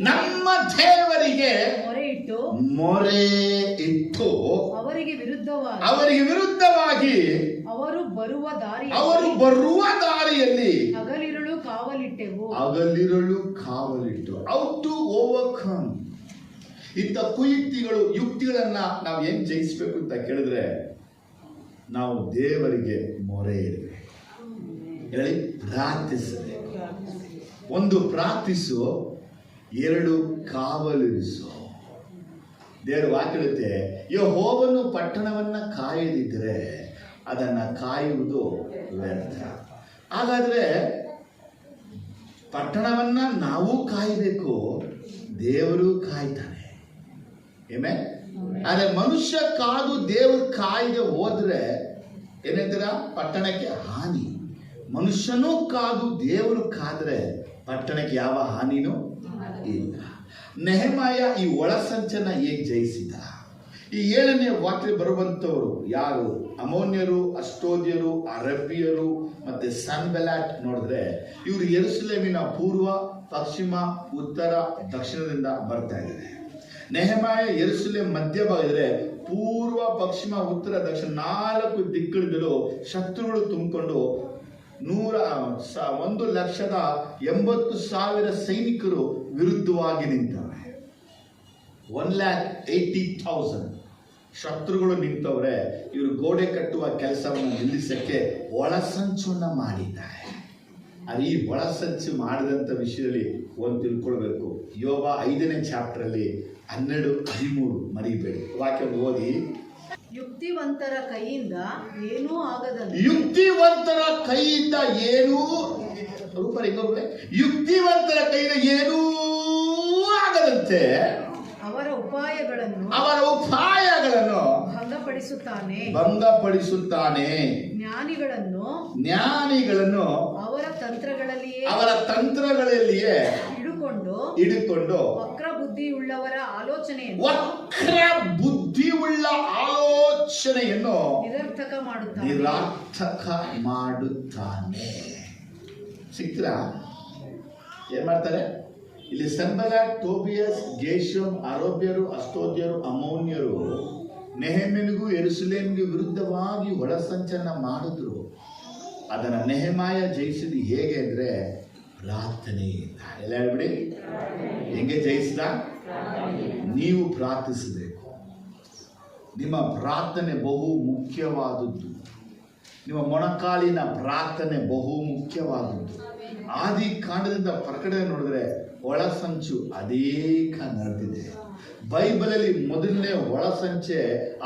Speaker 1: ನಮ್ಮ ದೇವರಿಗೆ ಮೊರೆ ಇಟ್ಟು ಅವರಿಗೆ ವಿರುದ್ಧವಾಗಿ ಅವರು ಬರುವ ದಾರಿಯಲ್ಲಿ ಹಗಲಿರುಳು ಕಾವಲಿಟ್ಟು ಹೌ ಟು ಓವರ್ಕಮ್. ಇಂಥ ಯುಕ್ತಿಗಳನ್ನ ನಾವು ಹೆಂಗ್ ಜಯಿಸ್ಬೇಕು ಅಂತ ಕೇಳಿದ್ರೆ ನಾವು ದೇವರಿಗೆ ಮೊರೆ ಇಡಬೇಕು. ಹೇಳಿ, ಪ್ರಾರ್ಥಿಸಬೇಕು. 1 ಪ್ರಾರ್ಥಿಸು, 2 ಕಾವಲಿರಿಸು. ದೇವರು ವಾಕ್ಯ ಹೇಳುತ್ತೆ, ಯೆಹೋವನು ಪಟ್ಟಣವನ್ನ ಕಾಯದಿದ್ದರೆ ಅದನ್ನ ಕಾಯುವುದು ವ್ಯರ್ಥ. ಹಾಗಾದ್ರೆ ಪಟ್ಟಣವನ್ನ ನಾವು ಕಾಯಬೇಕು, ದೇವರು ಕಾಯ್ತಾನೆ. ಏಮೇ? ಆದ್ರೆ ಮನುಷ್ಯ ಕಾದು ದೇವರು ಕಾಯ್ದೆ ಹೋದ್ರೆ ಏನಂತೀರ? ಪಟ್ಟಣಕ್ಕೆ ಹಾನಿ. ಮನುಷ್ಯನೂ ಕಾದು ದೇವರು ಕಾದ್ರೆ ಪಟ್ಟಣಕ್ಕೆ ಯಾವ ಹಾನಿನೂ ಇಲ್ಲ. ನೆಹೆಮಾಯ ಈ ಒಳಸಂಚನ ಹೇಗೆ ಜಯಿಸಿದ? ಈ 7ನೇ ವಾಕ್ಯ ಬರುವಂಥವರು ಯಾರು? ಅಮೋನ್ಯರು, ಅಷ್ಟೋದ್ಯರು, ಅರಬಿಯರು ಮತ್ತೆ ಸನ್ಬೆಲಾಟ್. ನೋಡಿದ್ರೆ ಇವರು ಯೆರೂಸಲೇಮಿನ ಪೂರ್ವ, ಪಶ್ಚಿಮ, ಉತ್ತರ, ದಕ್ಷಿಣದಿಂದ ಬರ್ತಾ ಇದ್ದಾರೆ. ನೆಹೆಮಾಯ ಯೆರೂಸಲೇಮ್ ಮಧ್ಯಭಾಗ ಇದ್ರೆ ಪೂರ್ವ, ಪಶ್ಚಿಮ, ಉತ್ತರ, ದಕ್ಷಿಣ 4 ದಿಕ್ಕುಗಳಿಂದಲೂ ಶತ್ರುಗಳು ತುಂಬಿಕೊಂಡು 1,80,000 ಸೈನಿಕರು ವಿರುದ್ಧವಾಗಿ ನಿಂತವ್ರೆ. 1,80,000 ಶತ್ರುಗಳು ನಿಂತವ್ರೆ. ಇವರು ಗೋಡೆ ಕಟ್ಟುವ ಕೆಲಸವನ್ನು ನಿಲ್ಲಿಸಕ್ಕೆ ಒಳಸಂಚನ್ನ ಮಾಡಿದ್ದಾರೆ. ಅದು ಈ ಒಳಸಂಚು ಮಾಡಿದಂಥ ವಿಷಯದಲ್ಲಿ ಒಂದು ತಿಳ್ಕೊಳ್ಬೇಕು. ಯೋಬ 5ನೇ ಚಾಪ್ಟರಲ್ಲಿ 12-13 ಮರಿಬೇಡಿ. ವಾಕ್ಯ ಓದಿ.
Speaker 2: ಯುಕ್ತಿವಂತರ ಕೈಯಿಂದ ಏನೂ ಆಗದಂತೆ ಅವರ ಉಪಾಯಗಳನ್ನು ಭಂಗಪಡಿಸುತ್ತಾನೆ. ಜ್ಞಾನಿಗಳನ್ನು ಅವರ ತಂತ್ರಗಳಲ್ಲಿಯೇ ಹಿಡುಕೊಂಡು ವಕ್ರ ಬುದ್ಧಿಯುಳ್ಳ ಆಲೋಚನೆಯನ್ನು ನಿರರ್ಥಕ ಮಾಡುತ್ತಾನೆ. ಸಿಕ್ತೀರಾ? ಏನ್ ಮಾಡ್ತಾರೆ ಇಲ್ಲಿ? ಸನ್ಬೆಲಾಟ್, ಟೋಬಿಯಸ್, ಗೇಷಮ್, ಅರಬ್ಯರು, ಅಷ್ಟೋದ್ಯರು, ಅಮೋನ್ಯರು ನೆಹೆಮನಿಗೂ ಯೆರೂಸಲೇಮಿಗೂ ವಿರುದ್ಧವಾಗಿ ಒಳಸಂಚನ್ನ ಮಾಡಿದ್ರು. ಅದನ್ನ ನೆಹೆಮಾಯ ಜಯಿಸಿದ ಹೇಗೆ ಅಂದ್ರೆ ಪ್ರಾರ್ಥನೆಯಿಂದ. ಎಲ್ಲ ಹೇಳ್ಬಿಡಿ, ಹೆಂಗೆ ಜಯಿಸಿದ? ನೀವು ಪ್ರಾರ್ಥಿಸಬೇಕು. ನಿಮ್ಮ ಪ್ರಾರ್ಥನೆ ಬಹು ಮುಖ್ಯವಾದದ್ದು. ನಿಮ್ಮ ಮೊಣಕಾಲಿನ ಪ್ರಾರ್ಥನೆ ಬಹು ಮುಖ್ಯವಾದದ್ದು. ಆದಿ ಕಾಂಡದಿಂದ ಪ್ರಕಟಣೆ ನೋಡಿದ್ರೆ ಒಳಸಂಚು ಅನೇಕ ನಡೆದಿದೆ. ಬೈಬಲಲ್ಲಿ ಮೊದಲನೇ ಒಳಸಂಚೆ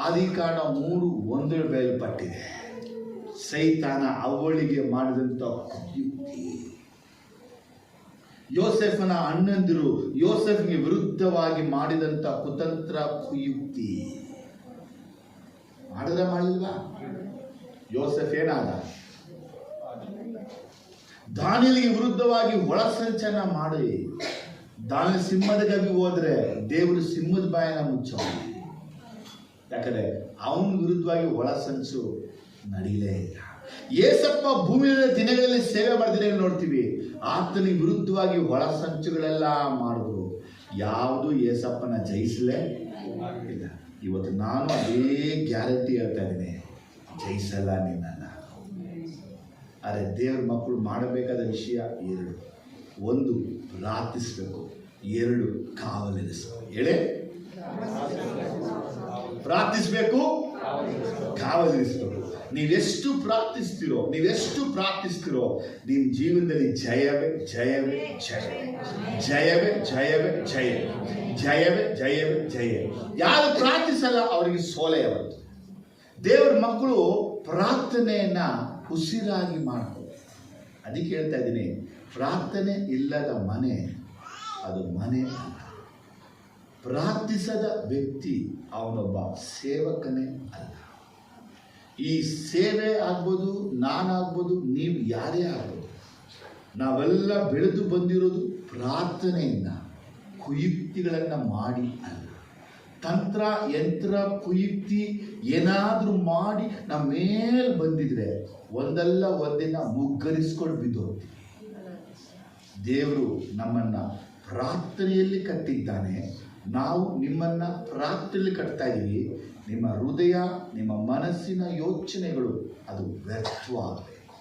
Speaker 2: ಆದಿಕಾಂಡ 3:1 ಬಯಲ್ಪಟ್ಟಿದೆ. ಸೈತಾನ ಅವಳಿಗೆ ಮಾಡಿದಂಥ ಕುಯುಕ್ತಿ. ಯೋಸೆಫನ ಅಣ್ಣಂದಿರು ಯೋಸೆಫ್ಗೆ ವಿರುದ್ಧವಾಗಿ ಮಾಡಿದಂಥ ಕುತಂತ್ರ ಕುಯುಕ್ತಿ.
Speaker 1: ಮಾಡಲಿಲ್ವಾ? ಯೋಸೆಫ್ ಏನಾದ? ದಾನಿಯೇಲನಿಗೆ ವಿರುದ್ಧವಾಗಿ ಒಳಸಂಚನ್ನ ಮಾಡಿ ದಾನಿಯೇಲ ಸಿಂಹದ ಗವಿ ಹೋದ್ರೆ ದೇವರು ಸಿಂಹದ ಬಾಯನ್ನ ಮುಚ್ಚೋ. ಯಾಕಂದ್ರೆ ಅವನ ವಿರುದ್ಧವಾಗಿ ಒಳಸಂಚು ನಡೀಲೇ ಇಲ್ಲ. ಏಸಪ್ಪ ಭೂಮಿಯ ದಿನಗಳಲ್ಲಿ ಸೇವೆ ಮಾಡಿದ್ರೆ ನೋಡ್ತೀವಿ, ಆತನಿಗೆ ವಿರುದ್ಧವಾಗಿ ಒಳಸಂಚುಗಳೆಲ್ಲ ಮಾಡಿದ್ರು. ಯಾವುದು ಏಸಪ್ಪನ ಜಯಿಸಲೇ ಇಲ್ಲ. ಇವತ್ತು ನಾನು ಅದೇ ಗ್ಯಾರಂಟಿ ಹೇಳ್ತಾ ಇದ್ದೀನಿ, ಜಯಿಸಲ್ಲ ನಿನ್ನನ್ನು. ಆದರೆ ದೇವ್ರ ಮಕ್ಕಳು ಮಾಡಬೇಕಾದ ವಿಷಯ ಎರಡು: ಒಂದು ಪ್ರಾರ್ಥಿಸಬೇಕು, ಎರಡು ಕಾವಲಿರಿಸಬೇಕು. ಹೇಳೇ ಪ್ರಾರ್ಥಿಸಬೇಕು, ಕಾವಲಿರಿಸಬೇಕು. ನೀವೆಷ್ಟು ಪ್ರಾರ್ಥಿಸ್ತೀರೋ ನಿಮ್ಮ ಜೀವನದಲ್ಲಿ ಜಯವೇ ಜಯವೇ ಜಯ, ಜಯವೇ ಜಯವೇ ಜಯ, ಜಯವೇ ಜಯವೇ ಜಯ. ಯಾರು ಪ್ರಾರ್ಥಿಸಲ್ಲ ಅವರಿಗೆ ಸೋಲೆ ಯಾವತ್ತು. ದೇವರ ಮಕ್ಕಳು ಪ್ರಾರ್ಥನೆಯನ್ನ ಉಸಿರಾಗಿ ಮಾಡ್ತಾರೆ. ಅದಕ್ಕೆ ಹೇಳ್ತಾ ಇದ್ದೀನಿ, ಪ್ರಾರ್ಥನೆ ಇಲ್ಲದ ಮನೆ ಅದು ಮನೆ ಅಲ್ಲ. ಪ್ರಾರ್ಥಿಸದ ವ್ಯಕ್ತಿ ಅವನೊಬ್ಬ ಸೇವಕನೇ ಅಲ್ಲ. ಈ ಸೇವೆ ಆಗ್ಬೋದು, ನಾನಾಗ್ಬೋದು, ನೀವು ಯಾರೇ ಆಗ್ಬೋದು, ನಾವೆಲ್ಲ ಬೆಳೆದು ಬಂದಿರೋದು ಪ್ರಾರ್ಥನೆಯಿಂದ, ಕುಯುಕ್ತಿಗಳನ್ನು ಮಾಡಿ ಅಲ್ಲ. ತಂತ್ರ ಯಂತ್ರ ಕುಯುಕ್ತಿ ಏನಾದರೂ ಮಾಡಿ ನಮ್ಮ ಮೇಲೆ ಬಂದಿದ್ರೆ ಒಂದಲ್ಲ ಒಂದಿನ ಮುಗ್ಗರಿಸ್ಕೊಂಡು ಬಿದ್ದು ಹೋಗ್ತೀವಿ. ದೇವರು ನಮ್ಮನ್ನು ಪ್ರಾರ್ಥನೆಯಲ್ಲಿ ಕಟ್ಟಿದ್ದಾನೆ. ನಾವು ನಿಮ್ಮನ್ನು ಪ್ರಾರ್ಥನೆಯಲ್ಲಿ ಕಟ್ತಾ ಇದ್ದೀವಿ. ನಿಮ್ಮ ಹೃದಯ, ನಿಮ್ಮ ಮನಸ್ಸಿನ ಯೋಚನೆಗಳು ಅದು ವ್ಯರ್ಥವಾಗಬೇಕು.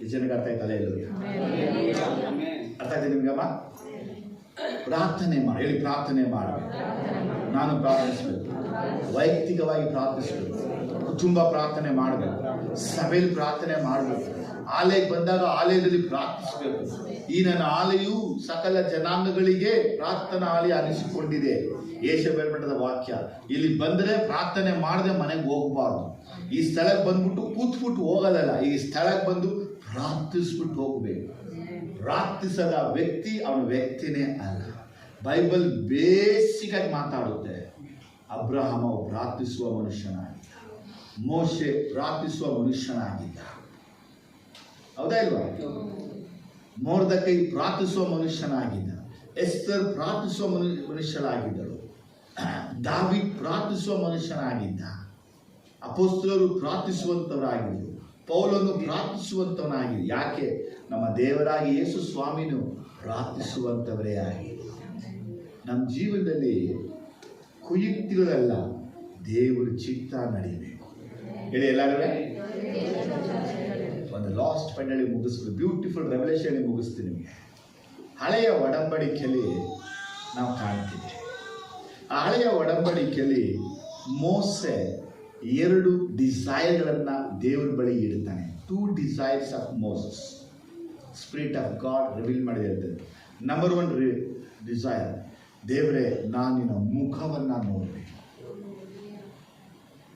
Speaker 1: ಈ ಜನಕ್ಕೆ ಅರ್ಥ ಆಯ್ತಲ್ಲ? ಎಲ್ಲರಿಗೆ ಅರ್ಥ ಆಯ್ತು ನಿಮಗಮ್ಮ? ಪ್ರಾರ್ಥನೆ ಮಾಡಿ, ಹೇಳಿ ಪ್ರಾರ್ಥನೆ ಮಾಡಬೇಕು. ನಾನು ಪ್ರಾರ್ಥಿಸಬೇಕು, ವೈಯಕ್ತಿಕವಾಗಿ ಪ್ರಾರ್ಥಿಸಬೇಕು, ಕುಟುಂಬ ಪ್ರಾರ್ಥನೆ ಮಾಡಬೇಕು, ಸಭೆಯಲ್ಲಿ ಪ್ರಾರ್ಥನೆ ಮಾಡಬೇಕು, ಆಲಯಕ್ಕೆ ಬಂದಾಗ ಆಲಯದಲ್ಲಿ ಪ್ರಾರ್ಥಿಸಬೇಕು. ಈ ನನ್ನ ಆಲಯವು ಸಕಲ ಜನಾಂಗಗಳಿಗೆ ಪ್ರಾರ್ಥನಾ ಆಲಯ ಅನಿಸಿಕೊಂಡಿದೆ. ಯೆಶಾಯ ಮಠದ ವಾಕ್ಯ. ಇಲ್ಲಿ ಬಂದರೆ ಪ್ರಾರ್ಥನೆ ಮಾಡದೆ ಮನೆಗೆ ಹೋಗಬಾರ್ದು. ಈ ಸ್ಥಳಕ್ಕೆ ಬಂದ್ಬಿಟ್ಟು ಕೂತ್ಬಿಟ್ಟು ಹೋಗೋದಲ್ಲ, ಈ ಸ್ಥಳಕ್ಕೆ ಬಂದು ಪ್ರಾರ್ಥಿಸ್ಬಿಟ್ಟು ಹೋಗಬೇಕು. ಪ್ರಾರ್ಥಿಸದ ವ್ಯಕ್ತಿ ಅವನ ವ್ಯಕ್ತಿನೇ ಅಲ್ಲ. ಬೈಬಲ್ ಬೇಸಿಕ್ ಆಗಿ ಮಾತಾಡುತ್ತೆ. ಅಬ್ರಹಾಮ ಪ್ರಾರ್ಥಿಸುವ ಮನುಷ್ಯನಾಗಿದ್ದ, ಮೋಶೆ ಪ್ರಾರ್ಥಿಸುವ ಮನುಷ್ಯನಾಗಿದ್ದ, ಹೌದಾ ಇಲ್ವಾ? ಮೊರ್ದೆಕೈ ಪ್ರಾರ್ಥಿಸುವ ಮನುಷ್ಯನಾಗಿದ್ದ, ಎಸ್ತರ್ ಪ್ರಾರ್ಥಿಸುವ ಮನುಷ್ಯನಾಗಿದ್ದಳು, ದಾವೀದ್ ಪ್ರಾರ್ಥಿಸುವ ಮನುಷ್ಯನಾಗಿದ್ದ, ಅಪೊಸ್ತಲರು ಪ್ರಾರ್ಥಿಸುವಂತವರಾಗಿದ್ದರು, ಪೌಲನು ಪ್ರಾರ್ಥಿಸುವಂತವನಾಗಿದ್ದ. ಯಾಕೆ? ನಮ್ಮ ದೇವರಾಗಿ ಯೇಸು ಸ್ವಾಮಿನು ಪ್ರಾರ್ಥಿಸುವಂತವರೇ ಆಗಿದೆ. ನಮ್ಮ ಜೀವನದಲ್ಲಿ ಕುಯುಕ್ತಿಗಳೆಲ್ಲ ದೇವರ ಚಿತ್ತ ನಡೀಬೇಕು. ಹೇಳಿ ಎಲ್ಲರೂ. ಒಂದು ಲಾಸ್ಟ್ ಪೆಂಡಳಿ ಮುಗಿಸ್ಬಿಟ್ಟು ಬ್ಯೂಟಿಫುಲ್ ರೆವಲ್ಯೂಷನ್ ಮುಗಿಸ್ತೀನಿ ನಿಮಗೆ. ಹಳೆಯ ಒಡಂಬಡಿಕೆಯಲ್ಲಿ ನಾವು ಕಾಣ್ತೀವಿ. ಆ ಹಳೆಯ ಒಡಂಬಡಿಕೆಯಲ್ಲಿ ಮೋಸೆ ಎರಡು ಡಿಸೈರ್ಗಳನ್ನು ದೇವರ ಬಳಿ ಇಡ್ತಾನೆ. 2 desires of Moses spirit of god reveal ಮಾಡಿ ಹೇಳ್ತಾರೆ. ನಂಬರ್ 1 ಡಿಸೈರ್, ದೇವರೇ ನಾನು ನಿನ್ನ ಮುಖವನ್ನು ನೋಡಬೇಕು.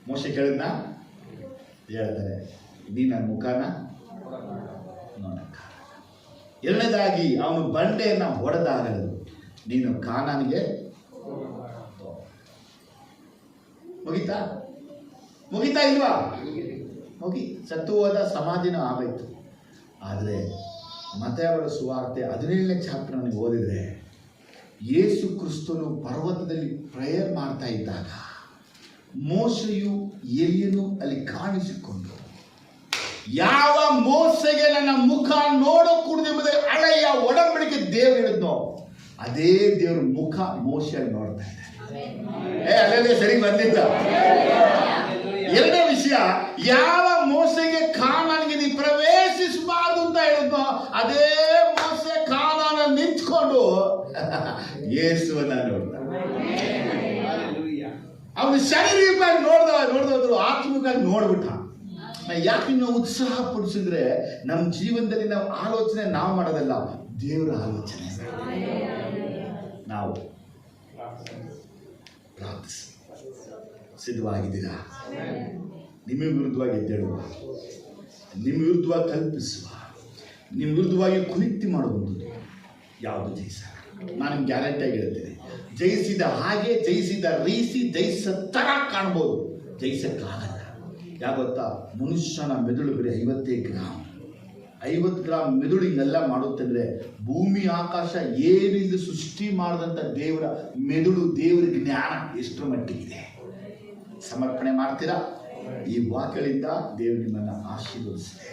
Speaker 1: ಮೋಶೆ ಕೇಳಿದ್ನ? ಹೇಳ್ತಾರೆ, ನೀ ನನ್ನ ಮುಖನ ನೋಡಕ್ಕ. ಎರಡನೇದಾಗಿ ಅವನು ಬಂಡೆಯನ್ನು ಹೊಡೆದಾಗಲು ನೀನು ಕಾನಾನಿಗೆ ಮುಗಿತಾ ಇಲ್ವಾ? ಸತ್ತು ಹೋದ, ಸಮಾಧಿನ ಆಗೋಯ್ತು. ಆದರೆ ಮತ್ತಾಯರ ಸುವಾರ್ತೆ 17ನೇ ಚಾಪ್ಟರ್ ನೀವು ಓದಿದರೆ, ಯೇಸು ಕ್ರಿಸ್ತನು ಪರ್ವತದಲ್ಲಿ ಪ್ರೇಯರ್ ಮಾಡ್ತಾ ಇದ್ದಾಗ ಮೋಶೆಯು ಎಲಿಯನು ಅಲ್ಲಿ ಕಾಣಿಸಿಕೊಂಡು, ಯಾವ ಮೋಸೆಗೆ ನನ್ನ ಮುಖ ನೋಡಕೂಡದೆಂಬುದೇ ಹಳೆಯ ಒಡಂಬಡಿಕೆ ದೇವರು ಹೇಳಿದ್ನೋ ಅದೇ ದೇವ್ರ ಮುಖ ಮೋಶೆಯಲ್ಲಿ ನೋಡ್ತಾ ಇದ್ದಾರೆ. ಅಲ್ಲೇ ಸರಿ ಬಂದಿದ್ದ. ಎರಡನೇ ವಿಷಯ, ಯಾವ ಮೋಸೆಗೆ ಕಾನಾನಿಗೆ ನೀ ಪ್ರವೇಶಿಸಬಾರ್ದು ಅಂತ ಹೇಳಿದ್ನೋ ಅದೇ ಮೋಸೆ ಕಾನಾನ ನಿಂತ್ಕೊಂಡು ಯೇಸುವನ್ನ ನೋಡ್ತಾನೆ. ಅವನು ಶಾರೀರಿಕವಾಗಿ ನೋಡಿದ್ರು, ಆತ್ಮಿಕವಾಗಿ ನೋಡ್ಬಿಟ್ಟ. ಯಾಕೆ ನಾವು ಉತ್ಸಾಹ ಪಡಿಸಿದ್ರೆ ನಮ್ಮ ಜೀವನದಲ್ಲಿ ನಾವು ಆಲೋಚನೆ ನಾವು ಮಾಡೋದಲ್ಲ, ದೇವರ ಆಲೋಚನೆ. ನಾವು ಪ್ರಾರ್ಥಿಸಿ ಸಿದ್ಧವಾಗಿದ್ದೀರಾ? ನಿಮ್ಮ ವಿರುದ್ಧವಾಗಿ ಎದ್ದೇಳುವ, ನಿಮ್ಮ ವಿರುದ್ಧವಾಗಿ ಕಲ್ಪಿಸುವ, ನಿಮ್ಮ ವಿರುದ್ಧವಾಗಿ ಕುನಿತಿ ಮಾಡುವಂಥದ್ದು ಯಾವುದು ಜಯಿಸಲ್ಲ. ನಾನು ನಿಮ್ಗೆ ಗ್ಯಾರಂಟಿಯಾಗಿ ಹೇಳ್ತೇನೆ, ಜಯಿಸಿದ ಹಾಗೆ, ಜಯಿಸಿದ ರೀತಿ, ಜಯಿಸಿದ ಥರ ಕಾಣ್ಬೋದು, ಜಯಿಸಕ್ಕಾಗಲ್ಲ. ಯಾಕೆ ಗೊತ್ತಾ? ಮನುಷ್ಯನ ಮೆದುಳು ಬರೀ 50 ಗ್ರಾಮ್. 50 ಗ್ರಾಮ್ ಮೆದುಳು ಹಿಂಗೆಲ್ಲ ಮಾಡುತ್ತಂದ್ರೆ ಭೂಮಿ ಆಕಾಶ ಏನಿಂದ ಸೃಷ್ಟಿ ಮಾಡಿದಂಥ ದೇವರ ಮೆದುಳು, ದೇವರ ಜ್ಞಾನ ಎಷ್ಟರ ಮಟ್ಟಿಗಿದೆ. ಸಮರ್ಪಣೆ ಮಾಡ್ತೀರಾ? ಈ ವಾಕ್ಯಗಳಿಂದ ದೇವರು ನಿಮ್ಮನ್ನು ಆಶೀರ್ವದಿಸಿದೆ.